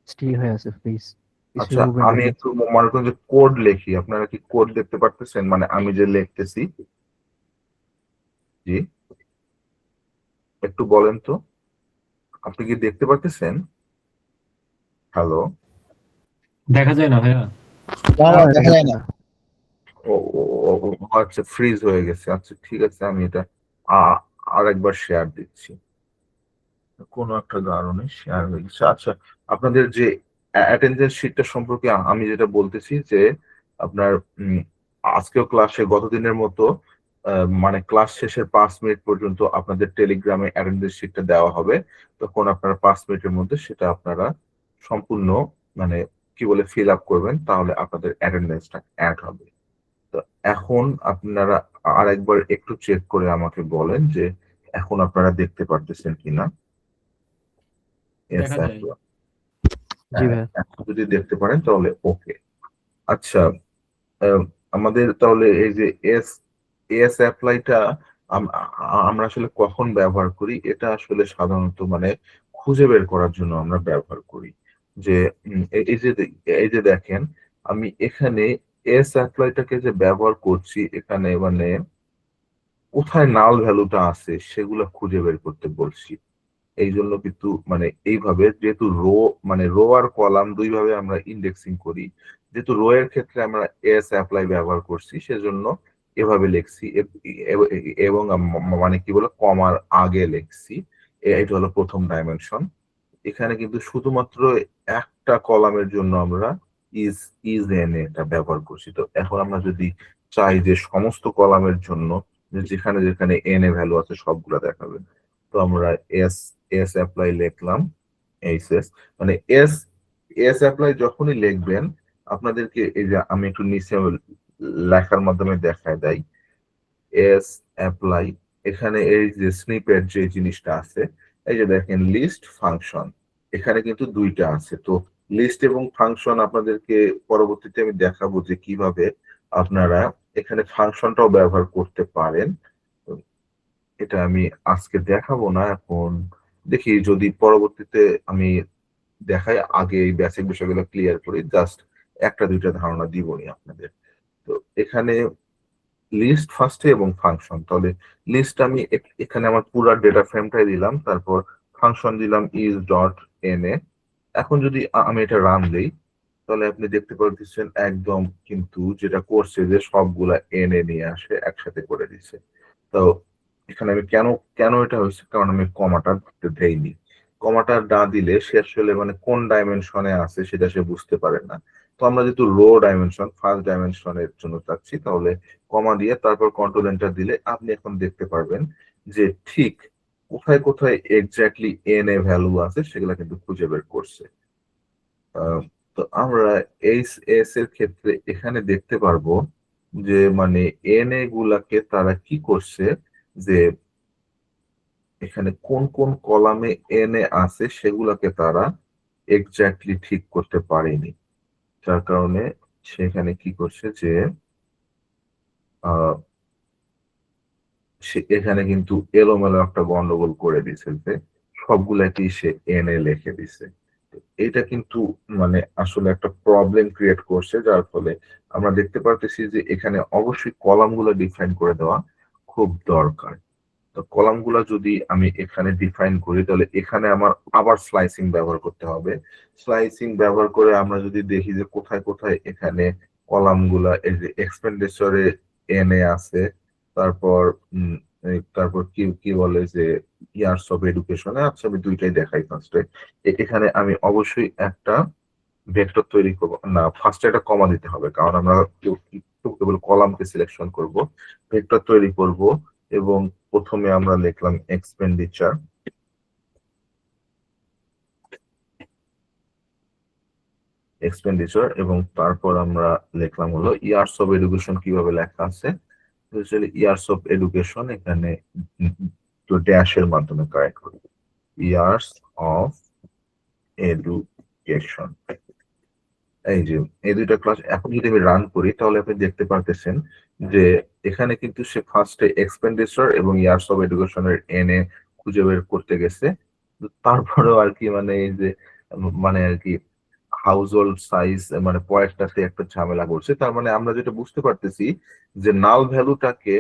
স্টিল হয়ে আছে ফ্রিজ, কিছুই আচ্ছা, মুভমেন্ট আমি হয়নি। একটু মনে করেন যে কোড লিখি, আপনারা কি কোড দেখতে পারতেছেন? মানে আমি যে লিখতেছি, জি একটু বলেন তো, আপনি কি দেখতে পারতেছেন? হ্যালো? দেখা যায় না ভাইয়া। না না না না, দেখা দেখা যায় যায় না। না। ও ও, ও, ও, আচ্ছা ফ্রিজ হয়ে গেছে। আচ্ছা ঠিক আছে, আমি এটা আ- আরেকবার শেয়ার দিচ্ছি, কোনো একটা কারণে শেয়ার হয়ে গেছে। আচ্ছা, আপনাদের যে অ্যাটেন্ডেন্স শিটটা সম্পর্কে আমি যেটা বলতেছি যে আপনার আজকেও ক্লাসে গতদিনের মতো মানে ক্লাস শেষের 5 মিনিট পর্যন্ত আপনাদের টেলিগ্রামে অ্যাটেন্ডেন্স শিটটা দেওয়া হবে। তখন আপনারা 5 মিনিটের মধ্যে সেটা আপনারা সম্পূর্ণ মানে কি বলে ফিল আপ করবেন, তাহলে আপনাদের অ্যাটেন্ডেন্সটা অ্যাড হবে। তো এখন আপনারা আরেকবার একটু চেক করে আমাকে বলেন যে এখন আপনারা দেখতে পারতেছেন কিনা। Yes, দেখা যায়। একদম। জি হ্যাঁ, ভাইয়া। এখন যদি দেখতে পারেন তাহলে ওকে। আচ্ছা, আহ, আমাদের তাহলে এই যে এস এস অ্যাপ্লাইটা আমরা আসলে কখন ব্যবহার করি? এটা আসলে সাধারণত মানে খুঁজে বের করার জন্য আমরা ব্যবহার করি। যে এই যে দেখেন, আমি এখানে এস অ্যাপ্লাইটাকে যে ব্যবহার করছি, এখানে মানে কোথায় নাল ভ্যালুটা আছে সেগুলো খুঁজে বের করতে বলছি। এই জন্য কিন্তু মানে এইভাবে, যেহেতু মানে রো আর কলাম দুই ভাবে আমরা ইন্ডেক্সিং করি, যেহেতু রো এর ক্ষেত্রে আমরা এস অ্যাপ্লাই ব্যবহার করছি সেজন্য এভাবে লিখছি এবং মানে কি বলে কমার আগে লিখছি। এটা হলো প্রথম ডাইমেনশন। এখানে কিন্তু শুধুমাত্র একটা কলামের জন্য আমরা ইজ ইজ এন এটা ব্যবহার করছি। তো এখন আমরা যদি চাই যে সমস্ত কলামের জন্য যেখানে যেখানে এন এ ভ্যালু আছে সবগুলা দেখাবে, তো আমরা এস এস অ্যাপ্লাই লিখলাম। এইচ এস মানে এস এস অ্যাপ্লাই যখনই লিখবেন আপনাদেরকে এই যে আমি একটু নিচে লেখার মাধ্যমে দেখায় দেয় এস অ্যাপ্লাই, এখানে এই যে স্নিপের যে জিনিসটা আছে, এই যে দেখেন লিস্ট ফাংশন, এখানে কিন্তু দুইটা আছে। তো লিস্ট এবং ফাংশন আপনাদেরকে পরবর্তীতে আমি দেখাবো যে কিভাবে আপনারা এখানে ফাংশনটাও ব্যবহার করতে পারেন। তো এটা আমি আজকে দেখাবো না, এখন দেখি যদি পরবর্তীতে আমি দেখাই, আগে এই বেসিক বিষয়গুলো ক্লিয়ার করি, জাস্ট একটা দুইটা ধারণা দিবনি আপনাদের। তো এখানে লিস্ট ফার্স্টে এবং ফাংশন, তাহলে লিস্ট আমি এখানে আমার পুরো ডেটা ফ্রেমটাই দিলাম, তারপর ফাংশন দিলাম ইজ ডট এন এ। এখন যদি আমি এটা রান দেই তাহলে আপনি দেখতে পাচ্ছেন একদম কিন্তু যেটা করছে যে সবগুলা এন এ নিয়ে আসে একসাথে করে দিছে। তো এখানে আমি কেন কেন এটা হয়েছে, কারণ আমি কমাটা দেইনি। কমাটা না দিলে সে আসলে মানে কোন ডাইমেনশনে আছে সেটা সে বুঝতে পারে না। তো আমরা যেহেতু রো ডাইমেনশন ফার্স্ট ডাইমেনশনের জন্য চাচ্ছি, তাহলে কমা দিয়ে তারপর কন্ট্রোল এন্টার দিলে আপনি এখন দেখতে পারবেন যে ঠিক কোথায় কোথায় এক্স্যাক্টলি এন এ ভ্যালু আছে সেগুলা কিন্তু খুঁজে বের করছে। তো আমরা এইচ এস এর ক্ষেত্রে এখানে দেখতে পারবো যে মানে এন এ গুলাকে তারা কি করছে, যে এখানে কোন কোন কলামে এন এ আছে সেগুলাকে তারা এক্স্যাক্টলি ঠিক করতে পারেনি। যার কারণে সেখানে কি করছে যে আহ সে এখানে কিন্তু এলোমেলো একটা গন্ডগোল করে দিছে যে সবগুলাকেই সে এন এ লিখে দিছে। তো এটা কিন্তু মানে আসলে একটা প্রবলেম ক্রিয়েট করছে, যার ফলে আমরা দেখতে পারতেছি যে এখানে অবশ্যই কলামগুলো ডিফাইন করে দেওয়া খুব দরকার। তো কলামগুলো যদি আমি এখানে ডিফাইন করি তাহলে এখানে আমার আবার স্লাইসিং ব্যবহার করতে হবে। স্লাইসিং ব্যবহার করে আমরা যদি দেখি যে কোথায় কোথায় এখানে কলামগুলা এই যে এক্সপেন্ডিচারে এনে আছে, তারপর তারপর কি কি বলে যে ইয়ার্স অফ এডুকেশনে, আচ্ছা আমি দুইটাই দেখাই ফার্স্টে। এখানে আমি অবশ্যই একটা ভেক্টর তৈরি করব না, ফার্স্টে একটা কমা দিতে হবে কারণ আমরা কেবল কলামকে সিলেকশন করব। ভেক্টর তৈরি করব এবং প্রথমে আমরা লিখলাম এক্সপেন্ডিচার, এবং তারপর আমরা লিখলাম হলো ইয়ার্স অফ এডুকেশন, কিভাবে লেখা আছে ইয়ার্স অফ এডুকেশন, এখানে তো ড্যাশের মাধ্যমে কারেক্ট করব, ইয়ার্স অফ এডুকেশন। এই যে এই দুইটা ক্লাস এখন যদি আমি রান করি তাহলে আপনি দেখতে পারতেছেন যে এখানে কিন্তু সে ফার্স্টে এক্সপেন্ডিচার এবং ইয়ার্স অফ এডুকেশনের এনে খুঁজে বের করতে গেছে। তারপরেও আর কি মানে এই যে মানে আর কি হাউস হোল্ড সাইজ মানে পয়েন্টটাতে একটা ঝামেলা করছে। তার মানে আমরা যেটা বুঝতে পারতেছি যে নাল ভ্যালুটাকে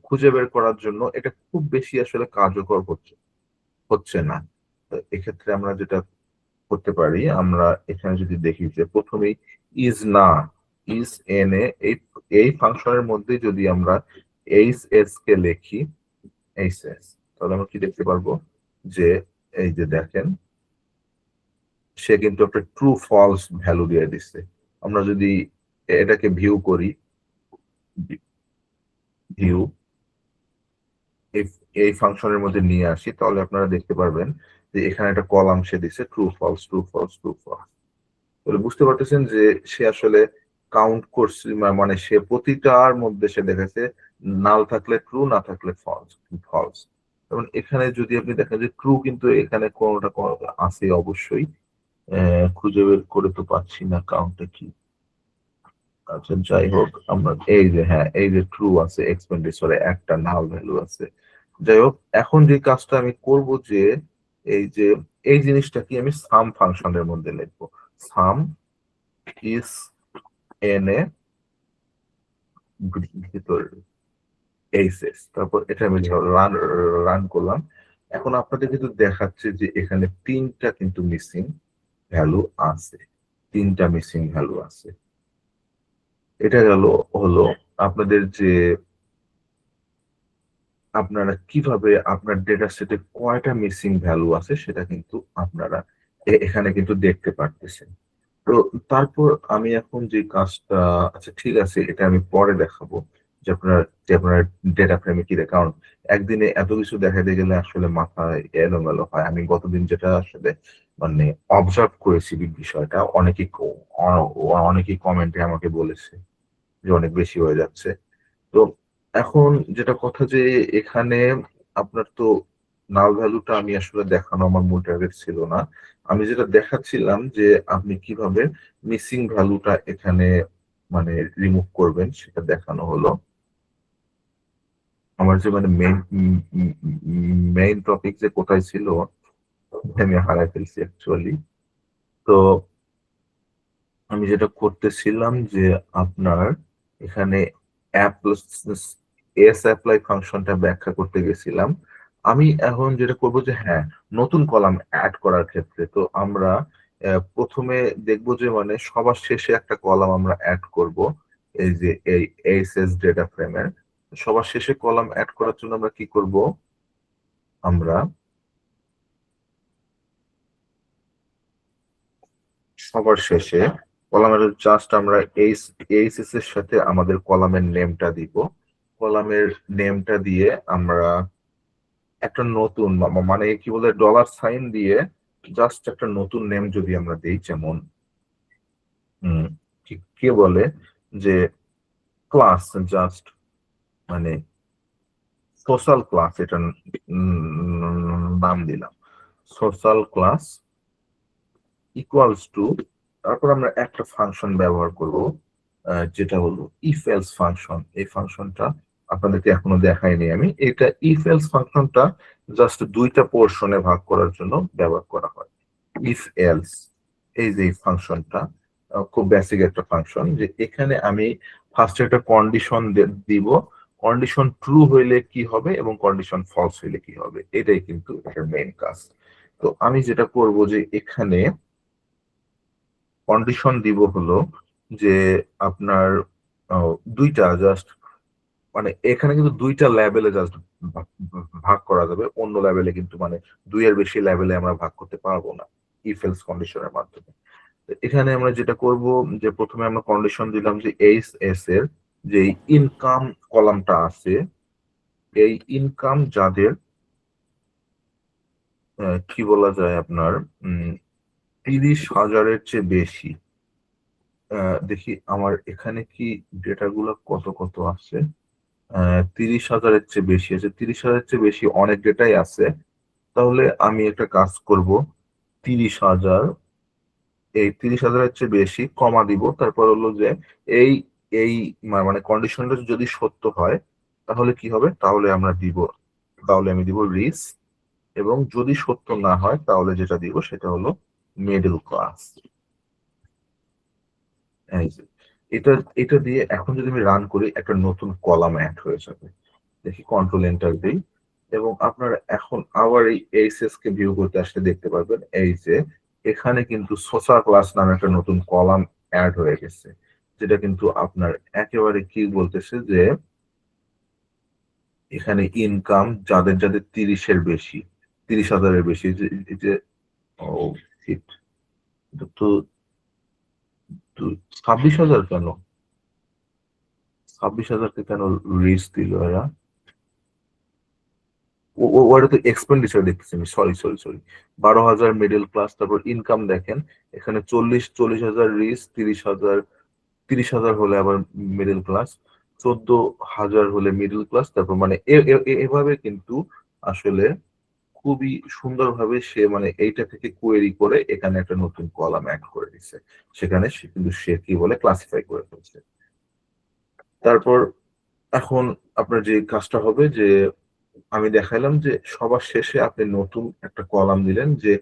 খুঁজে বের করার জন্য এটা খুব বেশি আসলে কার্যকর হচ্ছে না। তো এক্ষেত্রে আমরা যেটা করতে পারি, আমরা এখানে যদি দেখি যে প্রথমেই ইজ না ইজ এন এ, এই ফাংশনের মধ্যে যদি আমরা এইচ এস কে লিখি এইচ এস, তাহলে আমরা কি দেখতে পারবো যে এই যে দেখেন সে কিন্তু একটা ট্রু ফলস ভ্যালু দিয়ে দিচ্ছে। আমরা যদি এটাকে ভিউ করি, ভিউ এই ফাংশনের মধ্যে নিয়ে আসি, তাহলে আপনারা দেখতে পারবেন যে এখানে একটা কলাম সে দিচ্ছে true false true false true false. তাহলে বুঝতে পারতেছেন যে সে আসলে কাউন্ট করছে, মানে সে প্রতিটার মধ্যে সে দেখেছে নাল থাকলে ট্রু, না থাকলে ফলস ফলস। এবং এখানে যদি আপনি দেখেন যে ট্রু কিন্তু এখানে কোনোটা কোনোটা আছে অবশ্যই, খুঁজে বের করে তো পাচ্ছি না কাউন্টটা কি। আচ্ছা যাই হোক, আমরা এই যে হ্যাঁ এই যে ট্রু আছে, এক্সপেন্ডিচারে একটা নাল ভ্যালু আছে। যাই হোক, এখন যে কাজটা আমি করব যে এই যে এই জিনিসটা কি আমি সাম ফাংশনের মধ্যে লিখবো, সাম ইজ এন এ ভিতর এইচএস, তারপর এটা আমি রান রান করলাম। এখন আপনাদের কিন্তু দেখাচ্ছে যে এখানে তিনটা কিন্তু মিসিং ভ্যালু আছে, তিনটা মিসিং ভ্যালু আছে। এটা গেল হলো আপনাদের যে আপনারা কিভাবে আপনার ডেটা সেটে কয়টা মিসিং ভ্যালু আছে সেটা কিন্তু আপনারা এখানে কিন্তু দেখতে পারতেছেন। তো তারপর আমি এখন যে কাজটা, আচ্ছা ঠিক আছে এটা আমি পরে দেখাবো, যে আপনার ডেটা ফ্রেমে কি কারণ একদিনে এত কিছু দেখাতে গেলে আসলে মাথায় এলোমেলো হয়। আমি গতদিন যেটা আসলে মানে অবজার্ভ করেছি বিষয়টা, অনেকেই কমেন্টে আমাকে বলেছে যে অনেক বেশি হয়ে যাচ্ছে। তো এখন যেটা কথা যে এখানে আপনার তো নাল ভ্যালুটা আমি আসলে দেখানো আমার মূল টার্গেট ছিল না। আমি যেটা দেখাচ্ছিলাম যে আপনি কিভাবে মিসিং ভ্যালুটা এখানে মানে রিমুভ করবেন সেটা দেখানো হলো। আমার যে মানে মেইন টপিক যে কোথায় ছিল আমি হারাই ফেলছি অ্যাকচুয়ালি। তো আমি যেটা করতেছিলাম যে আপনার এখানে এস অ্যাপ্লাই ফাংশনটা ব্যাখ্যা করতে গেছিলাম। আমি এখন যেটা করব যে হ্যাঁ, নতুন কলাম অ্যাড করার ক্ষেত্রে তো আমরা প্রথমে দেখব যে মানে সবার শেষে একটা কলাম আমরা অ্যাড করব। এই যে এই এসএস ডেটা ফ্রেমের সবার শেষে কলাম অ্যাড করার জন্য আমরা কি করব, আমরা সবার শেষে কলামের জাস্ট আমরা এইচএস এর সাথে আমাদের কলামের নেমটা দিব। কলামের নেমটা দিয়ে আমরা একটা নতুন মানে কি বলে ডলার সাইন দিয়ে জাস্ট একটা নতুন নেম যদি আমরা দিই, যেমন কে বলে যে ক্লাস, জাস্ট মানে সোশ্যাল ক্লাস, এটা নাম দিলাম সোশ্যাল ক্লাস ইকুয়ালস টু, তারপর আমরা একটা ফাংশন ব্যবহার করব যেটা হলো ইফ এলস ফাংশন। এই ফাংশনটা আপনাদেরকে এখনো দেখাইনি আমি। এটা ইফ এলস ফাংশনটা জাস্ট দুইটা পোর্শনে ভাগ করার জন্য ব্যবহার করা হয়। ইফ এলস এই যে ফাংশনটা খুব বেসিক একটা ফাংশন, যে এখানে আমি ফার্স্টে একটা কন্ডিশন দিব, কন্ডিশন ট্রু হইলে কি হবে এবং কন্ডিশন ফলস হইলে কি হবে, এটাই কিন্তু এটার মেইন কাজ। তো আমি যেটা করব যে এখানে কন্ডিশন দিব হলো যে আপনার দুইটা জাস্ট মানে এখানে কিন্তু দুইটা লেভেলে জাস্ট ভাগ করা যাবে, অন্য লেভেলে কিন্তু মানে দুইয়ের বেশি লেভেলে আমরা ভাগ করতে পারবো না ইফ এলস কন্ডিশনের মাধ্যমে। তো এখানে আমরা যেটা করব যে প্রথমে আমরা কন্ডিশন দিলাম যে এইচ এস এর যে ইনকাম কলামটা আছে, এই ইনকাম যাদের কি বলা যায় আপনার 30,000-এর চেয়ে বেশি, দেখি আমার এখানে কি ডেটাগুলো কত কত আছে। 30,000-এর চেয়ে বেশি আছে, 30,000-এর চেয়ে বেশি অনেক ডেটাই আছে। তাহলে আমি একটা কাজ করব, 30,000, এই 30,000-এর চেয়ে বেশি কমা দিব, তারপর হলো যে এই এই মানে কন্ডিশনটা যদি সত্য হয় তাহলে কি হবে, তাহলে আমরা দিব, তাহলে আমি দিব রিস, এবং যদি সত্য না হয় তাহলে যেটা দিব সেটা হলো মিডল ক্লাস। এটা এটা দিয়ে এখন যদি আমি রান করি একটা নতুন কলাম অ্যাড হয়ে যাবে। দেখি কন্ট্রোল এন্টার দিই এবং আপনারা এখন আবার এই এইচএস কে ভিউ করতে আসলে দেখতে পারবেন এই যে এখানে কিন্তু সোশ্যাল ক্লাস নামে একটা নতুন কলাম অ্যাড হয়ে গেছে, যেটা কিন্তু আপনার একেবারে কি বলতেছে যে এখানে ইনকাম যাদের যাদের 30-এর বেশি, 30,000-এর বেশি, এই যে ও শিট, তো 26,000 কেন, 26,000-কে কেন রিস্ক দিল এরা? ওটা তো এক্সপেন্ডিচার দেখতেছি আমি, sorry sorry sorry. 12,000 middle class, তারপর ইনকাম দেখেন এখানে 40,000 রিস, 30,000, 30,000 হলে আবার মিডল ক্লাস, 14,000 হলে মিডল ক্লাস, তারপর মানে এভাবে কিন্তু আসলে খুবই সুন্দরভাবে সে মানে এইটা থেকে কোয়েরি করে এখানে একটা নতুন কলাম অ্যাড করে দিচ্ছে, সেখানে সে কিন্তু সে কি বলে ক্লাসিফাই করে ফেলছে। তারপর এখন আপনার যে কাজটা হবে যে আমি দেখাইলাম যে সবার শেষে আপনি নতুন একটা কলাম দিলেন, যে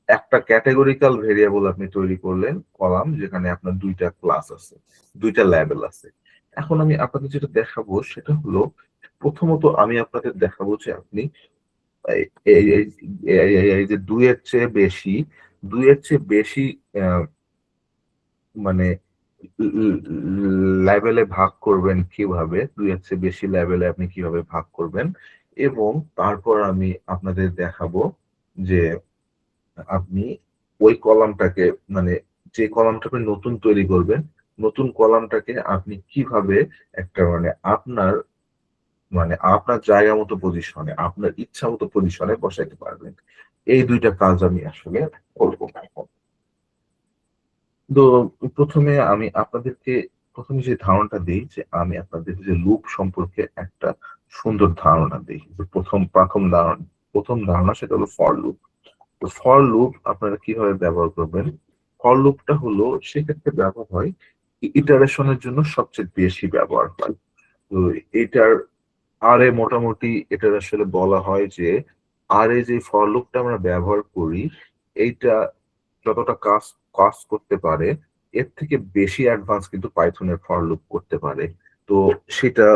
একটা ক্যাটেগরিক্যাল ভেরিয়েবল আপনি তৈরি করলেন কলাম, যেখানে আপনার দুইটা ক্লাস আছে, দুইটা লেভেল আছে। এখন আমি আপনাদের যেটা দেখাবো সেটা হলো, প্রথমত আমি আপনাদের দেখাবো যে আপনি এই- এই- এই- এই যে দুইয়ের চেয়ে বেশি, দুইয়ের চেয়ে বেশি আহ, মানে লেভেলে ভাগ করবেন কিভাবে, দুইয়ের চেয়ে বেশি লেভেলে আপনি কিভাবে ভাগ করবেন, এবং তারপর আমি আপনাদের দেখাবো যে আপনি ওই কলামটাকে মানে যে কলামটা আপনি নতুন তৈরি করবেন নতুন কলামটাকে আপনি কিভাবে একটা আপনার জায়গা মতো পজিশনে, আপনার ইচ্ছা মতো পজিশনে বসাইতে পারবেন। এই দুইটা কাজ আমি আসলে করবো এখন। তো প্রথমে আমি আপনাদেরকে প্রথমে যে ধারণাটা দিই, যে আমি আপনাদের যে লুপ সম্পর্কে একটা সুন্দর ধারণা দিই। যে প্রথম ধারণা সেটা হলো ফর লুপ। তো ফর লুপ আপনারা কিভাবে ব্যবহার করবেন? ফর লুপটা হলো সেক্ষেত্রে ব্যবহার হয়, ইটারেশনের জন্য সবচেয়ে বেশি ব্যবহার হয়। তো এটার মোটামুটি এটার আসলে বলা হয় যে যে ফর লুপটা আমরা ব্যবহার করি, এইটা যতটা কাজ কাজ করতে পারে, এর থেকে বেশি অ্যাডভান্স কিন্তু পাইথনের ফর লুপ করতে পারে। তো সেটা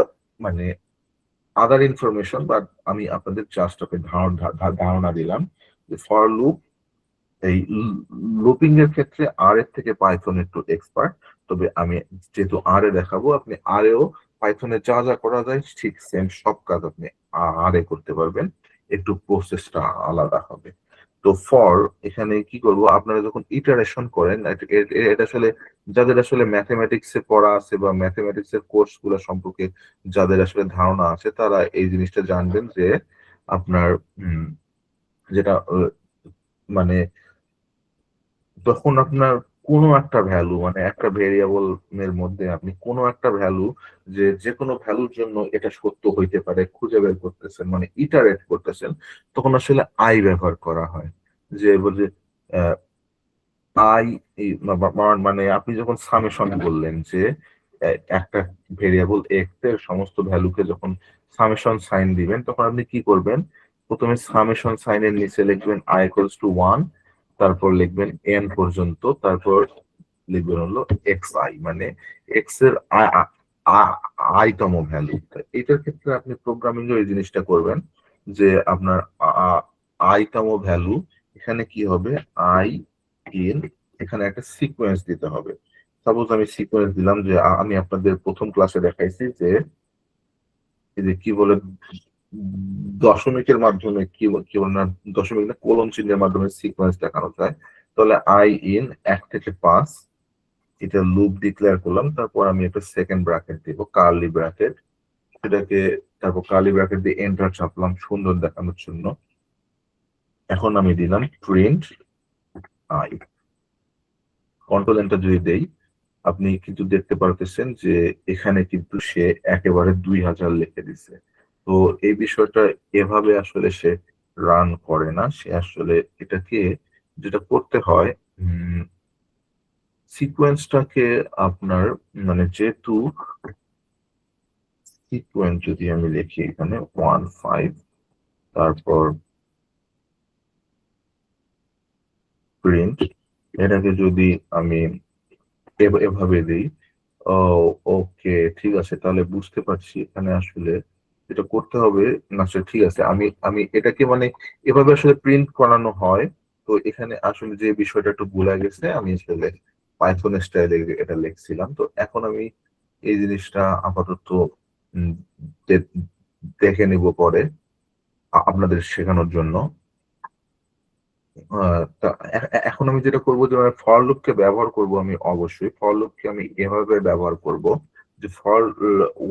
মানে আদার ইনফরমেশন, বাট আমি আপনাদের জাস্ট ধারণা দিলাম যে ফর লুপ এই লুপিং এর ক্ষেত্রে এর থেকে পাইথন একটু এক্সপার্ট। তবে আমি যেহেতু দেখাবো, আপনি এও পাইথনে যা যা করা যায় ঠিক সেম সব কাজ আপনি করতে পারবেন, একটু প্রসেসটা আলাদা হবে। তো ফর এখানে কি করব, আপনারা যখন ইটারেশন করেন, এটা আসলে যাদের আসলে ম্যাথমেটিক্স এ পড়া আছে বা ম্যাথমেটিক্স এর কোর্স গুলো সম্পর্কে যাদের আসলে ধারণা আছে, তারা এই জিনিসটা জানবেন যে আপনার যেটা মানে যখন আপনার কোনো একটা ভ্যালু, একটা ভেরিয়েবল এর মধ্যে আপনি কোনো একটা ভ্যালু, যে কোনো ভ্যালুর জন্য এটা সত্য হইতে পারে খুঁজে বের করতেছেন, ইটারেট করতেছেন, তখন আসলে ব্যবহার করা হয়। যে বলছে আই, আপনি যখন সামেশন বললেন যে একটা ভেরিয়েবল এক্স এর সমস্ত ভ্যালুকে যখন সামেশন সাইন দিবেন, তখন আপনি কি করবেন? প্রথমে সামেশন সাইনের নিচে লিখবেন i equals to 1, তারপর লিখবেন n পর্যন্ত, তারপর লিখবেন হলো xi, মানে এক্স এর তম ভ্যালু। এটার ক্ষেত্রে আপনি প্রোগ্রামিং এর এই জিনিসটা করবেন যে আপনার তম ভ্যালু এখানে কি হবে, i in, এখানে একটা সিকোয়েন্স দিতে হবে। সাপোজ আমি সিকোয়েন্স দিলাম, যে আমি আপনাদের প্রথম ক্লাসে দেখাইছি যে এই যে কি বলে দশমিকের মাধ্যমে কি বলে না, দশমিক না কোলন চিহ্নের মাধ্যমে সিকোয়েন্স দেখানো যায়। তাহলে in 1 থেকে 5, এটা লুপ ডিক্লেয়ার করলাম, তারপর আমি একটা সেকেন্ড ব্র্যাকেট দিব, কার্লি ব্র্যাকেট, সেটাকে তারপর কার্লি ব্র্যাকেট দিয়ে এন্টার চাপলাম সুন্দর দেখানোর জন্য। এখন আমি দিলাম প্রিন্ট i, কন্ট্রোল এন্টার যদি দেই, আপনি কিন্তু দেখতে পারতেছেন যে এখানে কিন্তু সে একেবারে 2000 লিখে দিছে। তো এই বিষয়টা এভাবে আসলে সে রান করে না, সে আসলে এটাকে যেটা করতে হয়, সিকোয়েন্সটাকে আপনার যেহেতু সিকোয়েন্স যদি আমি লিখি এখানে 15, তারপর প্রিন্ট, এটাকে যদি আমি এভাবে দিই, ও ওকে ঠিক আছে, তাহলে বুঝতে পারছি এখানে আসলে যেটা করতে হবে। না সে ঠিক আছে, আমি আমি এটাকে এভাবে আসলে প্রিন্ট করানো হয়। তো এখানে আসলে যে বিষয়টা একটু ভুলে গেছে, আমি আসলে পাইথন স্টাইলে এটা লিখছিলাম। তো এখন আমি এই জিনিসটা আপাতত উম, দেখে নিব পরে আপনাদের শেখানোর জন্য। তা এখন আমি যেটা করবো, যে ফর লুপকে ব্যবহার করব, আমি অবশ্যই ফর লুপকে আমি এভাবে ব্যবহার করব যে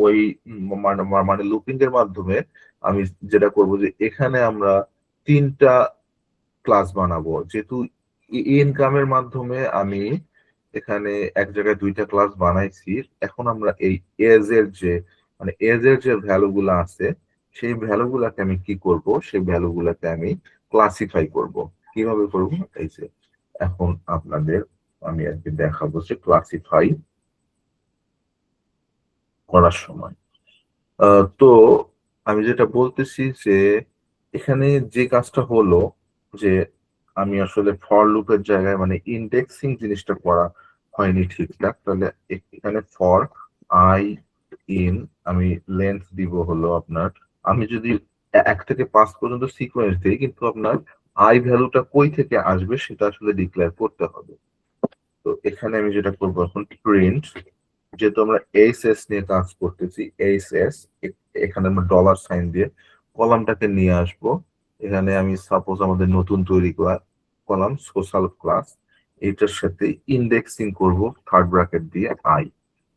ওই লুপিং এর মাধ্যমে আমি যেটা করব, যে এখানে আমরা 3টা ক্লাস বানাবো। যেহেতু ইনকামের মাধ্যমে আমি এখানে এক জায়গায় 2টা ক্লাস বানাইছি, এখন আমরা এই এজ এর যে ভ্যালু গুলা আছে, সেই ভ্যালু গুলাকে আমি কি করব, সেই ভ্যালু গুলাকে আমি ক্লাসিফাই করব। কিভাবে করব, এই যে এখন আপনাদের আমি আর কি দেখাবো যে ক্লাসিফাই করার সময়। তো আমি যেটা বলতেছি যে এখানে যে কাজটা হলো, যে আমি আসলে ফর লুপের জায়গায় ইন্ডেক্সিং জিনিসটা করা হয়নি ঠিকঠাক। তাহলে এখানে ফর আই ইন, আমি লেন্থ দিব হলো আপনার, আমি যদি 1 থেকে 5 পর্যন্ত সিকোয়েন্স দিই, কিন্তু আপনার ভ্যালুটা কই থেকে আসবে সেটা আসলে ডিক্লেয়ার করতে হবে। তো এখানে আমি যেটা করবো, এখন প্রিন্ট, যেহেতু আমরা এইচএস নিয়ে কাজ করতেছি, এইচএস, এখানে আমরা ডলার সাইন দিয়ে কলামটাকে নিয়ে আসব। এখানে আমি সাপোজ আমাদের নতুন তৈরি করা কলাম সোশ্যাল ক্লাস, এটার সাথে ইন্ডেক্সিং করব থার্ড ব্র্যাকেট দিয়ে আই।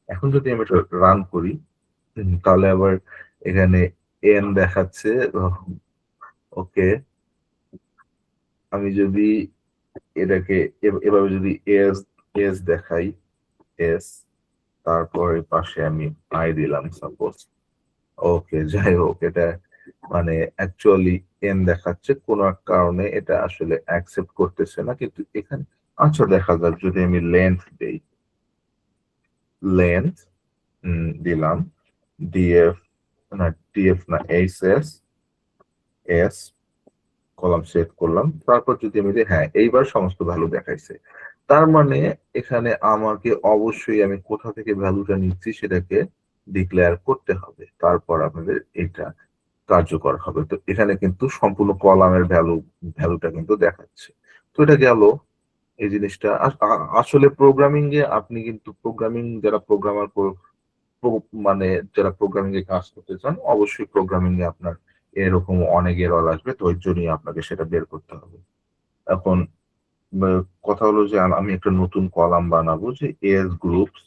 এখন যদি আমি এটা রান করি তাহলে আবার এখানে এন দেখাচ্ছে। ওকে, আমি যদি এটাকে এভাবে যদি এস এস দেখাই, এস তারপরে পাশে আমি আই দিলাম সাপোজ। ওকে, যাই হোক, এটা মানে অ্যাকচুয়ালি এন দেখাচ্ছে, কোন এক কারণে এটা আসলে অ্যাকসেপ্ট করতেছে না। কিন্তু এখানে আচ্ছা দেখা যাক, যদি আমি লেন্থ দেই, লেন্থ দিলাম ডিএফ না, ডিএফ না, H S S, column set করলাম। তারপর যদি আমি দিই, হ্যাঁ এইবার সমস্ত ভ্যালু দেখাইছে। তার মানে এখানে আমাকে অবশ্যই আমি কোথা থেকে ভ্যালুটা নিচ্ছি সেটাকে ডিক্লেয়ার করতে হবে, তারপর আমাদের এটা কার্যকর হবে। তো এখানে কিন্তু সম্পূর্ণ কলামের ভ্যালুটা কিন্তু দেখাচ্ছে। তো এটা গেল এই জিনিসটা। আসলে প্রোগ্রামিং এ আপনি কিন্তু প্রোগ্রামিং যারা প্রোগ্রামার মানে যারা প্রোগ্রামিং এ কাজ করতে চান, অবশ্যই প্রোগ্রামিং এ আপনার এরকম অনেক এরর আসবে, ধৈর্য নিয়ে আপনাকে সেটা বের করতে হবে। এখন কথা হলো যে আমি একটা নতুন কলাম বানাবো, যে এস গ্রুপস।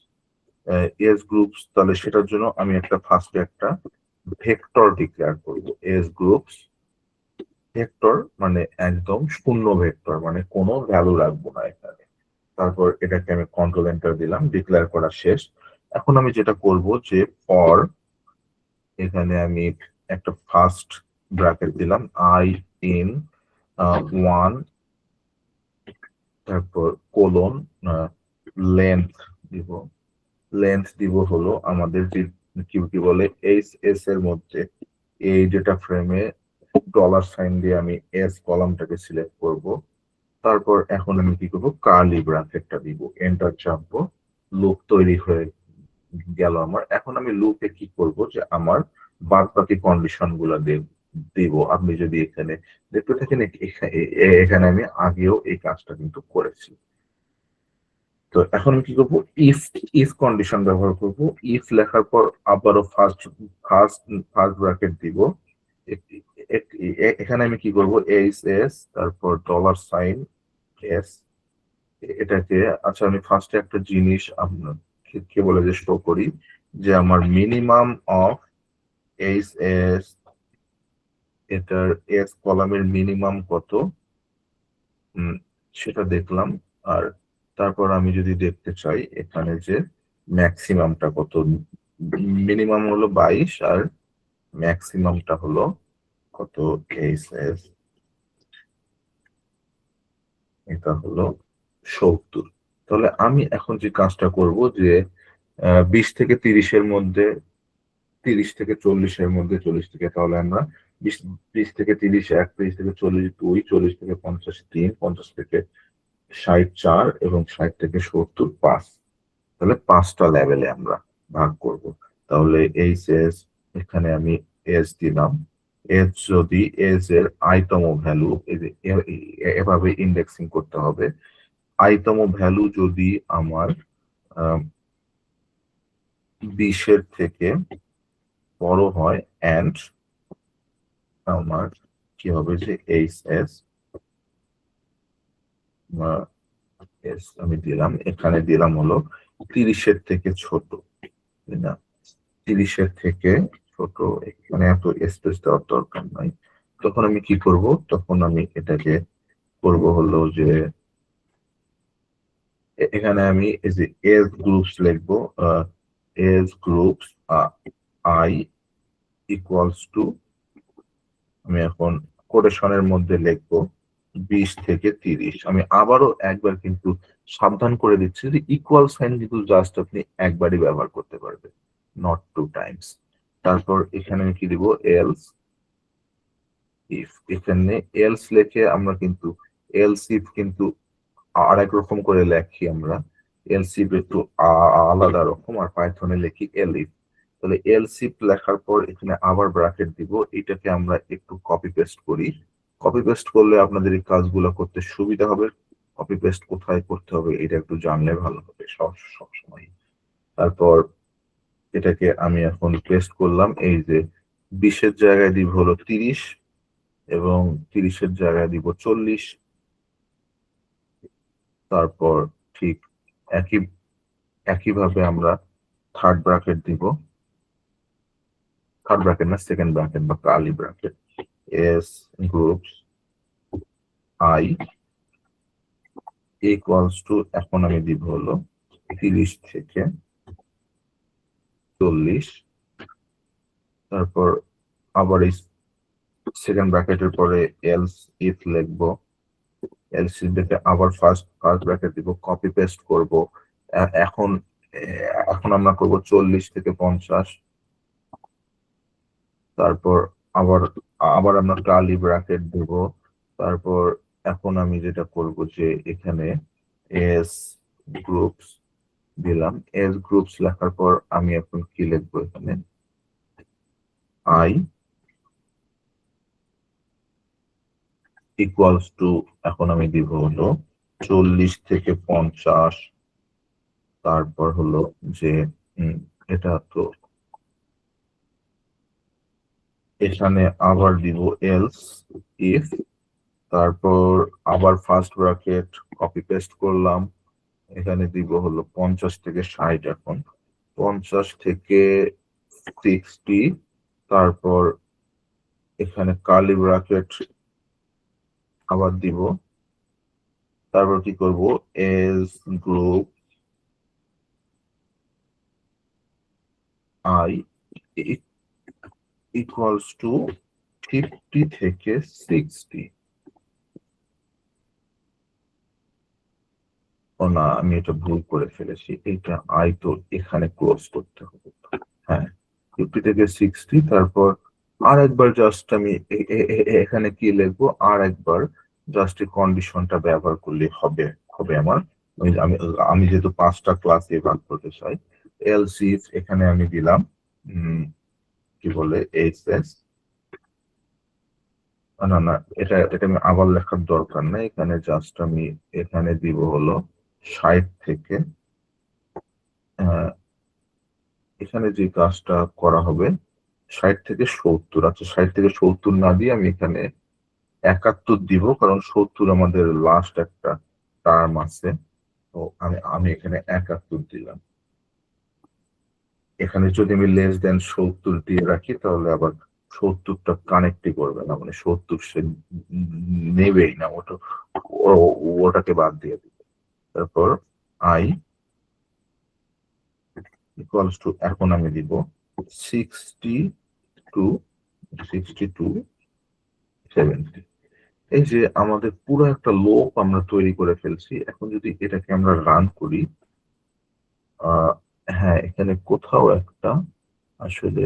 এস গ্রুপস, তাহলে সেটার জন্য আমি একটা ফার্স্টে একটা ভেক্টর ডিক্লেয়ার করব। এস গ্রুপস ভেক্টর মানে একদম শূন্য ভেক্টর, মানে কোনো ভ্যালু রাখবো না এখানে। তারপর এটাকে আমি কন্ট্রোল এন্টার দিলাম, ডিক্লেয়ার করা শেষ। এখন আমি যেটা করব যে ফর, এখানে আমি একটা ফার্স্ট ব্র্যাকেট দিলাম আই ইন 1, তারপর কোলন লেন্থ দিব। লেন্থ দিব হলো আমাদের যে কি বলে এইচ এস এর মধ্যে এই ডেটা ফ্রেমে ডলার সাইন দিয়ে আমি এস কলামটাকে সিলেক্ট করব। তারপর এখন আমি কি করব, কার্লি ব্র্যাকেটটা দিব, এন্টার চাপবো, লুপ তৈরি হয়ে গেল আমার। এখন আমি লুপে কি করব, যে আমার বাদ বাকি কন্ডিশন গুলা দিব। আপনি যদি এখানে দেখতে থাকেন, এখানে আমি আগেও এই কাজটা কিন্তু করেছি। তো এখন আমি কি করবো, ইফ ইফ কন্ডিশন ব্যবহার করব। ইফ লেখার পর আবারও ফার্স্ট ফার্স্ট ফার্স্ট ব্র্যাকেট দিব। এখানে আমি কি করব, এইচ এস তারপর ডলার সাইন এস, এটাকে আচ্ছা আমি ফার্স্টে একটা জিনিস আপনার কে বলে যে শো করি, যে আমার মিনিমাম অফ এইচ এস, এটার এস কলামের মিনিমাম কত সেটা দেখলাম। আর তারপর আমি যদি দেখতে চাই এখানে যে ম্যাক্সিমামটা কত, মিনিমাম হলো 22 আর ম্যাক্সিমামটা হলো কত, এইচ এস এটা হলো 70। তাহলে আমি এখন যে কাজটা করব, যে 20 থেকে 30-এর মধ্যে, 30 থেকে 40-এর মধ্যে, 40 থেকে, তাহলে আমরা 20 থেকে 30 1, 30 থেকে 40 2, 40 থেকে 50 3, 50 থেকে 60 4 এবং 60 থেকে 70 5। তাহলে 5টা লেভেলে আমরা ভাগ করব। তাহলে এইচ এস, এখানে আমি এস দিলাম। এস যদি এস এর আইতম ভ্যালু, এভাবে ইন্ডেক্সিং করতে হবে। আইতম ভ্যালু যদি আমার 20-এর থেকে বড় হয়, এন্ড আমার কি হবে, যে এইচ এস আমি দিলাম, এখানে দিলাম হলো 30-এর থেকে ছোট, তাই না? 30-এর থেকে ছোট, এখানে এত স্পেস দেওয়ার দরকার নাই। তখন আমি কি করব, তখন আমি এটাকে করব হলো যে এখানে আমি এই যে এজ গ্রুপস লিখবো, age groups I equals to, আমি এখন কোটেশনের মধ্যে লিখবো 20 থেকে 30। আমি আবারও একবার কিন্তু সাবধান করে দিচ্ছি যে ইকুয়াল সাইন কিন্তু জাস্ট আপনি একবারই ব্যবহার করতে পারবেন, নট 2 টাইমস। তারপর এখানে আমি কি দিব, এলস ইফ। এখানে এলস লিখে আমরা কিন্তু এলস ইফ কিন্তু আরেক রকম করে লেখি আমরা, এলস ইফ একটু আলাদা রকম, আর পাইথনে লিখি এলইফ। তাহলে এলস ইফ লেখার পর এখানে আবার ব্র্যাকেট দিব, এটাকে আমরা একটু কপি পেস্ট করি। কপি পেস্ট করলে আপনাদের এই কাজগুলো করতে সুবিধা হবে। কপি পেস্ট কোথায় করতে হবে এটা একটু জানলে ভালো হবে সব সময়। তারপর এটাকে আমি এখন পেস্ট করলাম, এই যে 20-এর জায়গায় দিব হলো 30 এবং 30-এর জায়গায় দিব 40। তারপর ঠিক একইভাবে আমরা থার্ড ব্র্যাকেট দিব, থার্ড ব্র্যাকেট না সেকেন্ড ব্র্যাকেট বা curly bracket, S groups I equals to, এখন আমি দিব হলো 30 থেকে 40, তারপর আবার এই সেকেন্ড ব্র্যাকেটের পরে এলস ইফ লিখবো, এলস ইফ দেখে আবার ফার্স্ট ব্র্যাকেট দিব, কপি পেস্ট করব। এখন এখন আমরা করব 40 থেকে 50, তারপর আবার আবার আমরা কার্লি ব্র্যাকেট দেব, তারপর এখন আমি যেটা করব যে এখানে এস গ্রুপস দিলাম, এস গ্রুপস লেখার পর আমি এখন কি লিখবো এখানে আই ইকুয়ালস টু, এখন আমি দিব হলো 40 থেকে 50, তারপর হলো যে এটা তো এখানে আবার দিব এলস ইফ, তারপর আবার ফার্স্ট ব্র্যাকেট কপি পেস্ট করলাম, এখানে দিব হলো 50 থেকে 60, এখন 50 থেকে 60, তারপর এখানে কার্লি ব্র্যাকেট আবার দিব, তারপর কি করব S group I equals two 50 থেকে 60। ও না, আমি এটা ভুল করে ফেলেছি, এটা আই তো এখানে ক্লোজ করতে হবে। হ্যাঁ, 50 থেকে 60, তারপর আর একবার জাস্ট আমি এখানে কি লিখবো, আর একবার জাস্ট এই কন্ডিশনটা ব্যবহার করলে হবে হবে আমার। আমি আমি যেহেতু 5টা ক্লাসে ভাগ করতে চাই, এলসি এখানে আমি দিলাম কি বলে এইচএস, না না এটা আমি আবার লেখার দরকার নাই, এখানে জাস্ট আমি এখানে দিব হলো 60 থেকে এখানে যে কাজটা করা হবে 60 থেকে 70, আচ্ছা 60 থেকে 70 না দিয়ে আমি এখানে 71 দিব, কারণ 70 আমাদের লাস্ট একটা টার্ম আছে, তো আমি এখানে 71 দিলাম। এখানে যদি আমি লেস দেন 70 দিয়ে রাখি তাহলে আবার 70টা কানেক্টই করবে না, মানে 70 সে নেবেই না, ওটাকে বাদ দিয়ে দিবে। তারপর আই ইকুয়ালস টু, এখন আমি দিব 62 70। এই যে আমাদের পুরো একটা লোপ আমরা তৈরি করে ফেলছি। এখন যদি এটাকে আমরা রান করি, হ্যাঁ এখানে কোথাও একটা আসলে,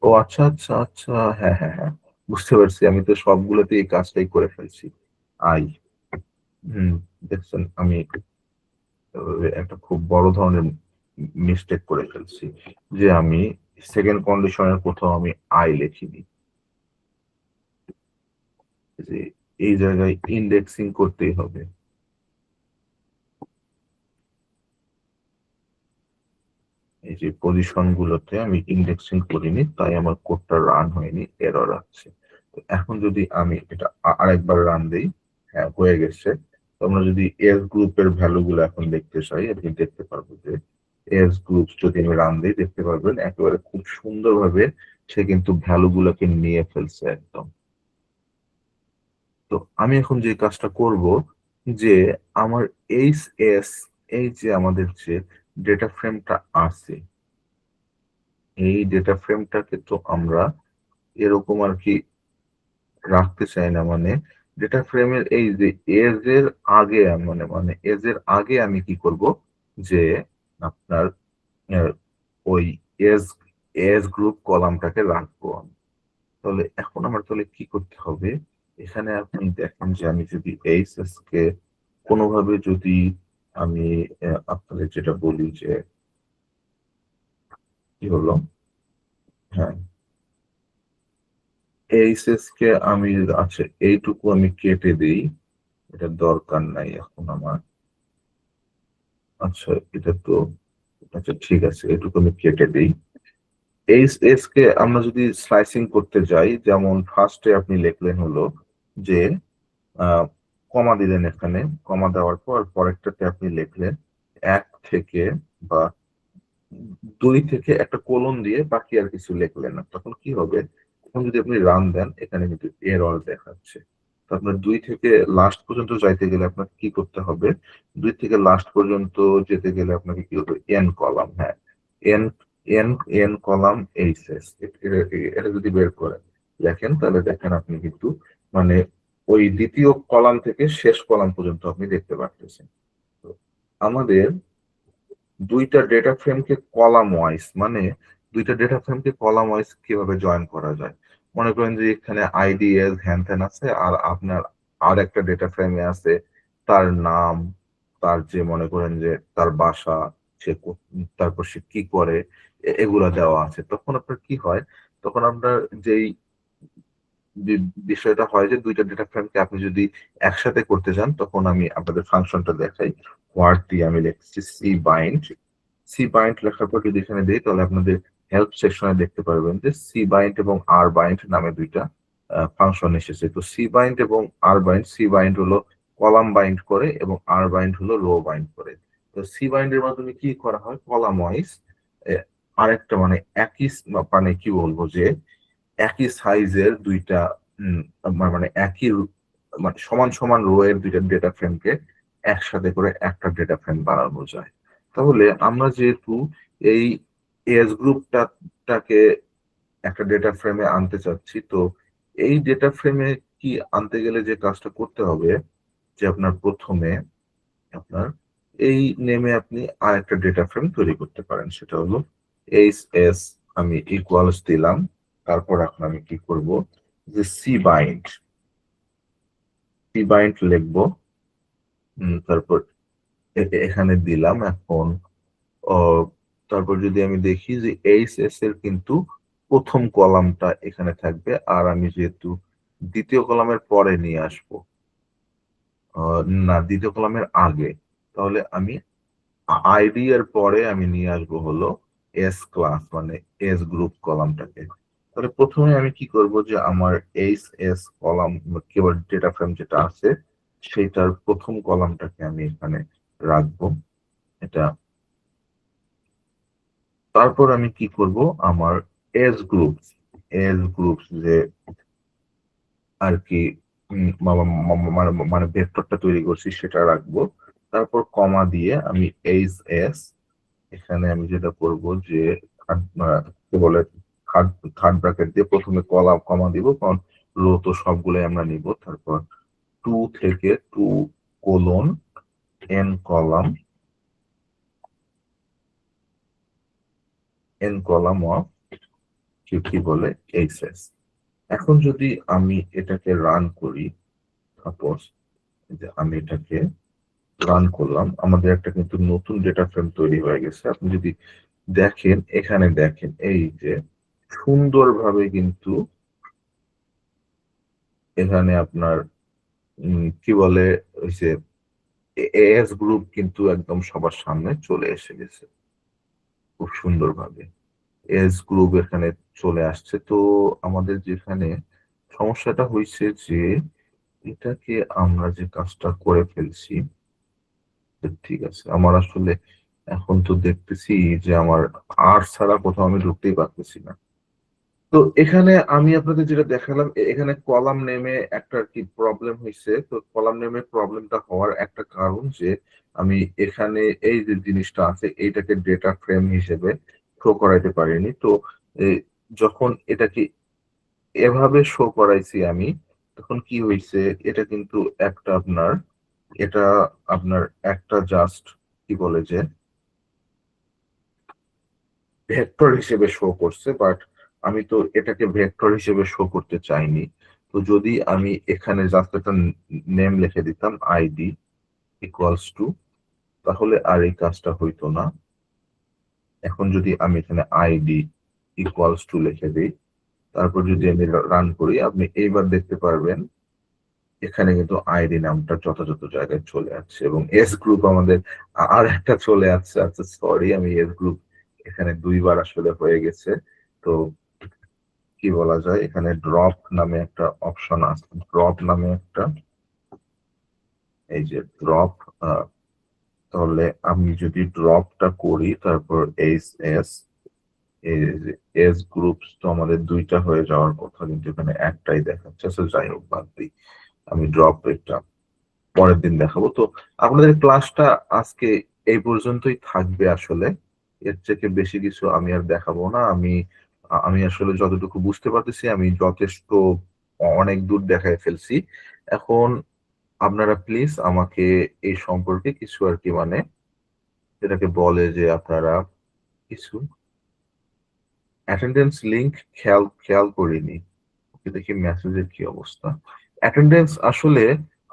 ও আচ্ছা আচ্ছা আচ্ছা, হ্যাঁ হ্যাঁ হ্যাঁ বুঝতে পারছি, আমি তো সবগুলোতে এই কাজটাই করে ফেলছি। আই দেখছেন আমি একটা খুব বড় ধরনের মিস্টেক করে ফেলছি, যে আমি সেকেন্ড কন্ডিশনের কোথাও আমি আই লিখিনি, যে এই জায়গায় ইন্ডেক্সিং করতেই হবে। এই যে পজিশন গুলোতে আমি ইন্ডেক্সিং করিনি, তাই আমার কোডটা রান হয়নি, এরর আসছে। তো এখন যদি আমি এটা আরেকবার রান দেই, হ্যাঁ হয়ে গেছে। তোমরা যদি এস গ্রুপের ভ্যালু গুলো এখন দেখতে চাই, আপনি দেখতে পারবো যে এস গ্রুপ যদি আমি রান দিই দেখতে পারবেন একেবারে খুব সুন্দরভাবে সে কিন্তু ভ্যালু গুলোকে নিয়ে ফেলছে একদম। তো আমি এখন যে কাজটা করব, যে আমার এইচ এস, এই যে আমাদের যে ডেটা ফ্রেমটা আছে, এই ডেটা ফ্রেমটাকে তো আমরা এরকম আর কি রাখতে চাই না, মানে ডেটা ফ্রেমের এই যে এজ এর আগে মানে এজ এর আগে আমি কি করব, যে আপনার ওই এজ এজ গ্রুপ কলামটাকে রাখবো আমি। তাহলে এখন আমার তাহলে কি করতে হবে, এখানে আপনি দেখেন যে আমি যদি এইচএস কে কোনোভাবে যদি আমি আপনাদের যেটা বলি যে কি হলো, হ্যাঁ এইচএস কে আমি, আচ্ছা এইটুকু আমি কেটে দিই, এটা দরকার নাই এখন আমার। আচ্ছা এটা তো, আচ্ছা ঠিক আছে, এটুকু আমি কেটে দিই। এইচএস কে আমরা যদি স্লাইসিং করতে যাই, যেমন ফার্স্টে আপনি লিখলেন হলো যে কমা দিলেন, এখানে কমা দেওয়ার পর পরেরটাতে আপনি লিখলেন 1 থেকে বা 2 থেকে একটা কোলন দিয়ে বাকি আর কিছু লিখলেন না, তখন কি হবে? এখন যদি আপনি রান দেন, এখানে কিন্তু এরর দেখাচ্ছে। তো আপনার 2 থেকে লাস্ট পর্যন্ত যাইতে গেলে আপনাকে কি করতে হবে? 2 থেকে লাস্ট পর্যন্ত যেতে গেলে আপনাকে কি করতে হবে? এন কলাম, হ্যাঁ, N N N column HS, এটা যদি বের করেন দেখেন, তাহলে দেখেন আপনি কিন্তু মানে ওই দ্বিতীয় কলাম থেকে শেষ কলাম পর্যন্ত আপনি দেখতে পাচ্ছেন। তো আমাদের দুইটা ডেটা ফ্রেমকে কলাম ওয়াইজ কিভাবে জয়েন করা যায়? মনে করেন যে এখানে আইডি এস হ্যান ত্যান আছে, আর আপনার আর একটা ডেটা ফ্রেমে আছে তার নাম, তার যে মনে করেন যে তার বাসা, তারপর সে কি করে, এগুলা দেওয়া আছে। তখন আপনার কি হয়? তখন আপনার যেই বিষয়টা হয় যে দুইটা ডেটা ফ্রেমকে আপনি যদি একসাথে করতে চান, তখন আমি আপনাদের ফাংশনটা দেখাই। ওয়ার্ড দিয়ে আমি লিখছি সি বাইন্ড লেখার পর যদি এখানে দিই, তাহলে আপনাদের হেল্প সেকশনে দেখতে পারবেন যে সি বাইন্ড এবং আর বাইন্ড নামে দুইটা ফাংশন এসেছে। তো সি বাইন্ড এবং আর বাইন্ড, সি বাইন্ড হলো কলাম বাইন্ড করে এবং আর বাইন্ড হলো রো বাইন্ড করে। তো সি বাইন্ডের মাধ্যমে কি করা হয়? কলাম ওয়াইজ আরেকটা মানে একই মানে কি বলবো যে একই সাইজের দুইটা মানে একই মানে সমান সমান রো এর দুইটা ডেটা ফ্রেমকে একসাথে করে একটা ডেটা ফ্রেম বানানো যায়। তাহলে আমরা যেহেতু এই এজ গ্রুপটাকে একটা ডেটা ফ্রেমে আনতে চাচ্ছি, তো এই ডেটা ফ্রেমে কি আনতে গেলে যে কাজটা করতে হবে, যে আপনার প্রথমে আপনার এই নেমে আপনি আর একটা ডেটা ফ্রেম তৈরি করতে পারেন, সেটা হলো এইচ এস, আমি ইকুয়ালস দিলাম। তারপর এখন আমি কি করব, যে সি বাইন্ড লিখবো। তারপর এখানে দিলাম। এখন তারপর যদি আমি দেখি যে এইচ এস এর কিন্তু প্রথম কলামটা এখানে থাকবে, আর আমি যেহেতু দ্বিতীয় কলামের পরে নিয়ে আসবো, না দ্বিতীয় কলামের আগে, তাহলে আমি আইডি এর পরে আমি নিয়ে আসবো হলো এস ক্লাস মানে এস গ্রুপ কলামটাকে। তাহলে প্রথমে আমি কি করব, যে আমার এইচ এস কলাম কেবল ডেটা ফ্রেম যেটা আছে সেটার প্রথম কলামটাকে আমি এখানে রাখবো, এটা। তারপর আমি কি করব, আমার এস গ্রুপস যে আর কি মানে ভেক্টরটা তৈরি করছি সেটা রাখবো। তারপর কমা দিয়ে আমি এইচ এস, এখানে আমি যেটা করব যে কি বলে থার্ড ব্র্যাকেট দিয়ে প্রথমে কমা দিব, কারণ রো তো সবগুলোই আমরা নিব। তারপর 2 থেকে 2 কোলন এন কলাম অফ কি বলে এইচএস। এখন যদি আমি এটাকে রান করি, সাপোজ যে আমি এটাকে রান করলাম, আমাদের একটা কিন্তু নতুন ডেটা ফ্রেম তৈরি হয়ে গেছে। আপনি যদি দেখেন, এখানে দেখেন এই যে সুন্দরভাবে কিন্তু এখানে আপনার কি বলে ওই যে এএস গ্রুপ কিন্তু একদম সবার সামনে চলে এসে গেছে খুব সুন্দরভাবে। এস গ্রুপ এখানে চলে আসছে। তো আমাদের যেখানে সমস্যাটা হয়েছে যে এটাকে আমরা যে কাজটা করে ফেলছি, ঠিক আছে, আমার আসলে এখন তো দেখতেছি যে আমার আর ছাড়া কোথাও আমি ঢুকতেই পারতেছি না। তো এখানে আমি আপনাদের যেটা দেখালাম, এখানে কলাম নেমে একটা কি প্রবলেম হয়েছে। তো কলাম নেমে প্রবলেমটা হওয়ার একটা কারণ যে আমি এখানে এই যে জিনিসটা আছে এইটাকে ডেটা ফ্রেম হিসেবে শো করাইতে পারিনি। তো এই যখন এটাকে এভাবে শো করাইছি আমি, তখন কি হয়েছে, এটা কিন্তু একটা আপনার এটা আপনার একটা জাস্ট কি বলে যে ভেক্টর হিসেবে শো করছে, বাট আমি তো এটাকে ভেক্টর হিসেবে শো করতে চাইনি। তো যদি আমি এখানে জাস্ট একটা নেম লিখে দিতাম আইডি ইকুয়ালস টু, তাহলে আর এই কাজটা হইতো না। এখন যদি আমি এখানে আইডি ইকুয়ালস টু লিখে দিই, তারপর যদি আমি রান করি, আপনি এইবার দেখতে পারবেন এখানে কিন্তু আইডি নামটা যথাযথ জায়গায় চলে আসছে এবং এস গ্রুপ আমাদের আর একটা চলে আসছে। আচ্ছা সরি, আমি এস গ্রুপ এখানে দুইবার আসলে হয়ে গেছে। তো কি বলা যায়, এখানে ড্রপ নামে একটা অপশন আছে, ড্রপ নামে একটা এই যে ড্রপ, তাহলে আমি যদি ড্রপটা করি তারপর এস গ্রুপস তো আমাদের দুইটা হয়ে যাওয়ার কথা, কিন্তু এখানে একটাই দেখাচ্ছে। আচ্ছা যাই হোক, বাদ দিই, আমি ড্রপ রেটটা পরের দিন দেখাবো। তো আপনাদের ক্লাসটা আজকে এই পর্যন্তই থাকবে। আসলে এর থেকে বেশি কিছু আমি আর দেখাবো না। আমি আসলে যতটুকু বুঝতে পারতেছি আমি যথেষ্ট অনেক দূর দেখায় ফেলছি। এখন আপনারা প্লিজ আমাকে এই সম্পর্কে কিছু আর কি মানে এটাকে বলে যে আপনারা কিছু অ্যাটেন্ডেন্স লিংক খেয়াল খেয়াল করিনি। ওকে, দেখি মেসেজের কি অবস্থা। অ্যাটেন্ডেন্স আসলে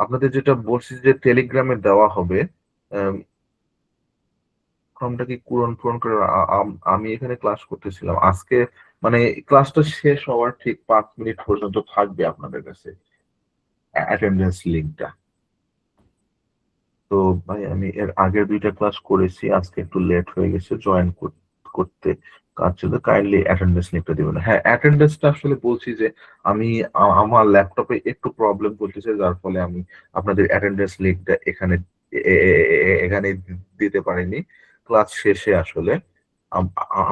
আপনাদের যেটা বলছি যে টেলিগ্রামে দেওয়া হবে, ফর্মটা কি পূরণ পূরণ করে আমি এখানে ক্লাস করতেছিলাম আজকে, মানে ক্লাসটা শেষ হওয়ার ঠিক 5 মিনিট পর্যন্ত থাকবে আপনাদের কাছে অ্যাটেন্ডেন্স লিংকটা। তো ভাই আমি এর আগের দুইটা ক্লাস করেছি, আজকে একটু লেট হয়ে গেছে জয়েন করতে। কাজ ছিল, কাইন্ডলি অ্যাটেন্ডেন্স লিংকটা দিবেন। হ্যাঁ, অ্যাটেন্ডেন্সটা আসলে বলছি যে আমি আমার ল্যাপটপে একটু প্রবলেম করতেছে, যার ফলে আমি আপনাদের অ্যাটেন্ডেন্স লিংকটা এখানে দিতে পারিনি। ক্লাস শেষে আসলে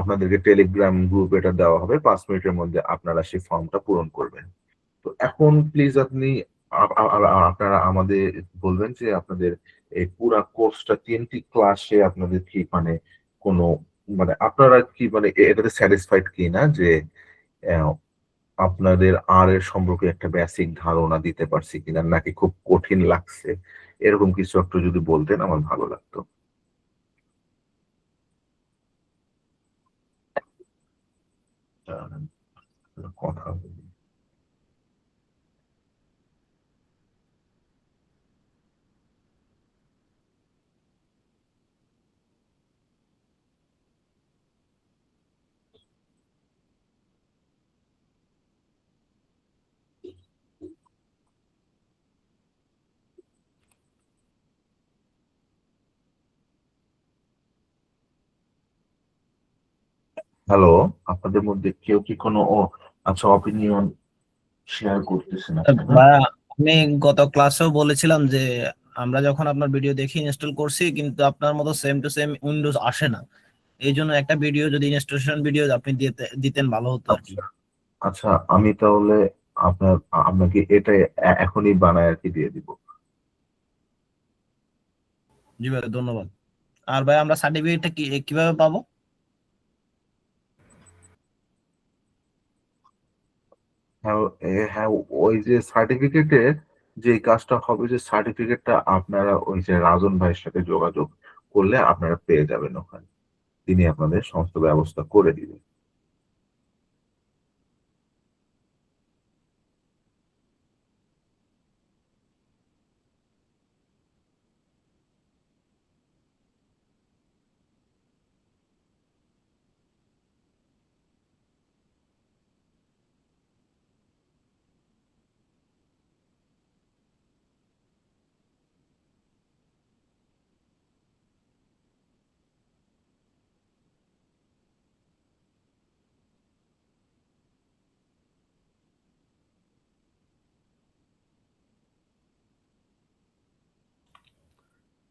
আপনাদেরকে টেলিগ্রাম গ্রুপ এটা দেওয়া হবে, 5 মিনিটের মধ্যে আপনারা সেই ফর্মটা পূরণ করবেন। তো এখন প্লিজ আপনি আপনারা আমাদের বলবেন যে আপনাদের এই পুরা কোর্সটা 3টি ক্লাসে আপনাদের কি মানে কোনো মানে আপনারা কি মানে এটাতে স্যাটিসফাইড কি না যে আহ, আপনাদের আর এর সম্পর্কে একটা বেসিক ধারণা দিতে পারছি কিনা, নাকি খুব কঠিন লাগছে, এরকম কিছু একটু যদি বলতেন আমার ভালো লাগতো। কথা বলি। হ্যালো, আপনাদের মধ্যে কেউ কি কোনো আচ্ছা অপিনিয়ন শেয়ার করতেছেন আপনারা? বা আমি গত ক্লাসেও বলেছিলাম যে আমরা যখন আপনার ভিডিও দেখে ইনস্টল করছি কিন্তু আপনার মতো সেম টু সেম উইন্ডোজ আসে না। এই জন্য একটা ভিডিও যদি ইনস্টলেশন ভিডিও আপনি দিতেন ভালো হতো আর কি। আচ্ছা আচ্ছা, আমি তাহলে আপনাকে এটা এখনই বানায় আর কি দিয়ে দিব। জি ভাই, ধন্যবাদ। আর ভাই আমরা সার্টিফিকেটটা কিভাবে পাবো? হ্যাঁ, হ্যাঁ, ওই যে সার্টিফিকেটের যে কাজটা হবে, যে সার্টিফিকেটটা আপনারা ওই যে রাজন ভাইয়ের সাথে যোগাযোগ করলে আপনারা পেয়ে যাবেন ওখানে, তিনি আপনাদের সমস্ত ব্যবস্থা করে দিবেন।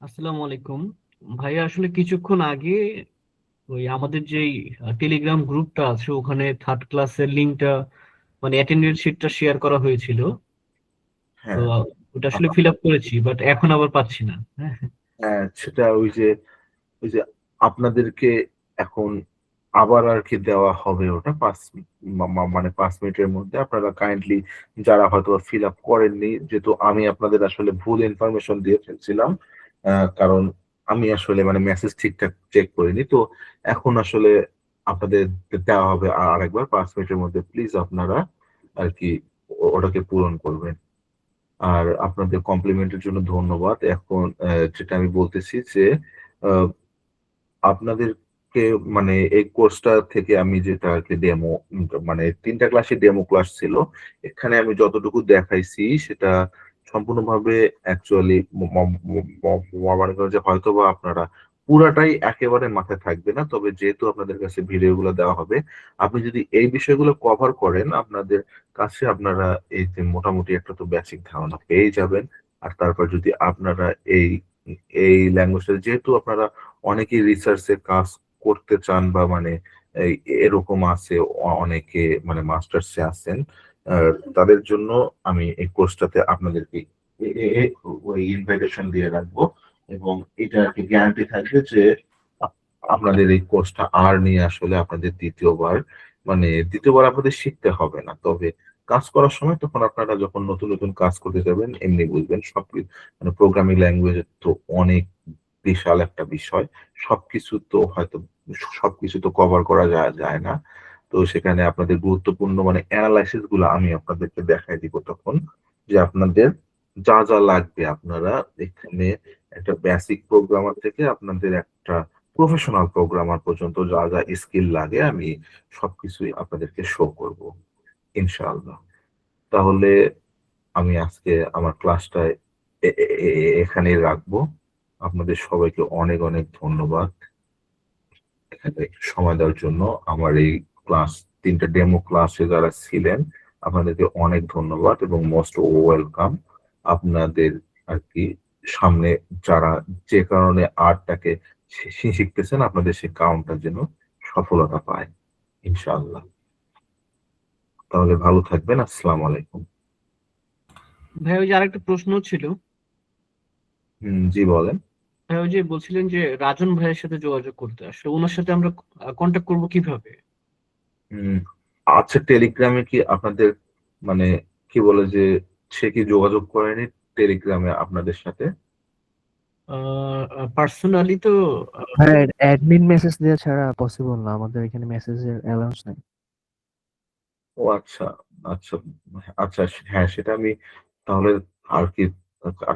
আসসালামু আলাইকুম ভাইয়া। আসলে কিছুক্ষণ আগে ওই আমাদের যেই টেলিগ্রাম গ্রুপটা আছে ওখানে থার্ড ক্লাসের লিঙ্কটা মানে অ্যাটেন্ডেন্স শিটটা শেয়ার করা হয়েছিল। তো হ্যাঁ, ওটা আসলে ফিল আপ করেছি, বাট এখন আবার পাচ্ছি না। হ্যাঁ, হ্যাঁ, সেটা ওই যে আপনাদেরকে এখন আবার আর কি দেওয়া হবে ওটা মানে 5 মিনিটের মধ্যে। আপনারা কাইন্ডলি যারা হয়তো ফিল আপ করেননি, যেহেতু আমি আপনাদের আসলে ভুল ইনফরমেশন দিয়ে ফেলছিলাম, কারণ আমি আসলে মানে মেসেজ ঠিকঠাক চেক করিনি। তো এখন আসলে আপনাদের দেওয়া হবে আরেকবার 5 মিনিটের মধ্যে। প্লিজ আপনারা আর কি ওটাকে পূরণ করবেন। আর আপনাদের কমপ্লিমেন্টের জন্য ধন্যবাদ। এখন যেটা আমি বলতেছি যে আহ, আপনাদেরকে মানে এই কোর্সটা থেকে আমি যেটা আর কি ডেমো, মানে 3টা ক্লাসে ডেমো ক্লাস ছিল, এখানে আমি যতটুকু দেখাইছি সেটা সম্পূর্ণভাবে অ্যাকচুয়ালি মনে করেন যে হয়তো বা আপনারা পুরাটাই একেবারে মাথায় থাকবে না, তবে যেহেতু আপনাদের কাছে ভিডিওগুলো দেওয়া হবে, আপনি যদি এই বিষয়গুলো কভার করেন আপনাদের কাছে, আপনারা এই যে মোটামুটি একটা তো বেসিক ধারণা পেয়ে যাবেন। আর তারপর যদি আপনারা এই এই ল্যাঙ্গুয়েজটা, যেহেতু আপনারা অনেকেই রিসার্চে কাজ করতে চান বা মানে এরকম আছে, অনেকে মানে মাস্টার্সে আছেন, তাদের জন্য আমি এই কোর্সটাতে আপনাদেরকে ওই ইনভাইটেশন দিয়ে রাখবো। এবং এটা একটা গ্যারান্টি থাকবে যে আপনাদের এই কোর্সটা আর নিয়ে আসলে আপনাদের দ্বিতীয়বার আপনাদের শিখতে হবে না। তবে কাজ করার সময় তখন আপনারা যখন নতুন নতুন কাজ করতে যাবেন এমনি বুঝবেন সব, মানে প্রোগ্রামিং ল্যাঙ্গুয়েজ তো অনেক বিশাল একটা বিষয়। সবকিছু তো হয়তো সবকিছু তো কভার করা যায় না। তো সেখানে আপনাদের গুরুত্বপূর্ণ মানে অ্যানালাইসিস গুলো আমি আপনাদেরকে দেখাই দিব তখন, যে আপনাদের যা যা লাগবে। আপনারা এখানে একটা বেসিক প্রোগ্রামার থেকে আপনাদের একটা প্রফেশনাল প্রোগ্রামার পর্যন্ত যা যা স্কিল লাগে আমি সবকিছুই আপনাদেরকে শো করব ইনশাআল্লাহ। তাহলে আমি আজকে আমার ক্লাসটা এখানেই রাখবো। আপনাদের সবাইকে অনেক অনেক ধন্যবাদ এখানে সময় দেওয়ার জন্য। আমার এই ক্লাস, 3টা ডেমো ক্লাসে যারা ছিলেন আপনাদেরকে অনেক ধন্যবাদ এবং মোস্ট ওয়েলকাম। আপনাদের আর কি সামনে যারা যে কারণে আর্টটাকে শিখতেছেন, আপনাদের সেই কারণটা যেন সফলতা পায় ইনশাআল্লাহ। তাহলে ভালো থাকবেন। আসসালামু আলাইকুম। ভাই ওই যে আরেকটা প্রশ্ন ছিল। জি বলেন। ভাই ওই যে বলছিলেন যে রাজন ভাইয়ের সাথে যোগাযোগ করতে, আসলে ওনার সাথে আমরা কন্ট্যাক্ট করব কিভাবে? হুম, আচ্ছা, টেলিগ্রামে কি আপনাদের মানে কি বলে যে সে কি যোগাযোগ করেনি টেলিগ্রামে আপনাদের সাথে? পার্সোনালি তো হ্যাঁ, অ্যাডমিন মেসেজ দেওয়া ছাড়া পসিবল না, আমাদের এখানে মেসেজের অ্যালাউন্স নাই। ও আচ্ছা, আচ্ছা, আচ্ছা, হ্যাঁ সেটা আমি তাহলে আর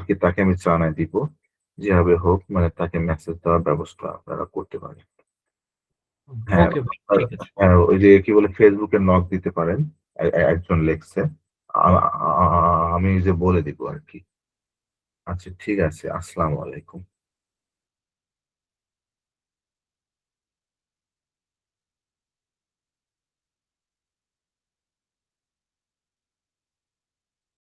কি তাকে আমি জানাই দিব, যেভাবে হোক মানে তাকে মেসেজ দেওয়ার ব্যবস্থা আপনারা করতে পারেন। হ্যাঁ, ওকে ভাই, ঠিক আছে। হ্যাঁ, ওই যে কি বলে ফেসবুকে নক দিতে পারেন, একজন লেখছে, আমি যে বলে দিব আর কি। আচ্ছা ঠিক আছে, আসসালামু আলাইকুম।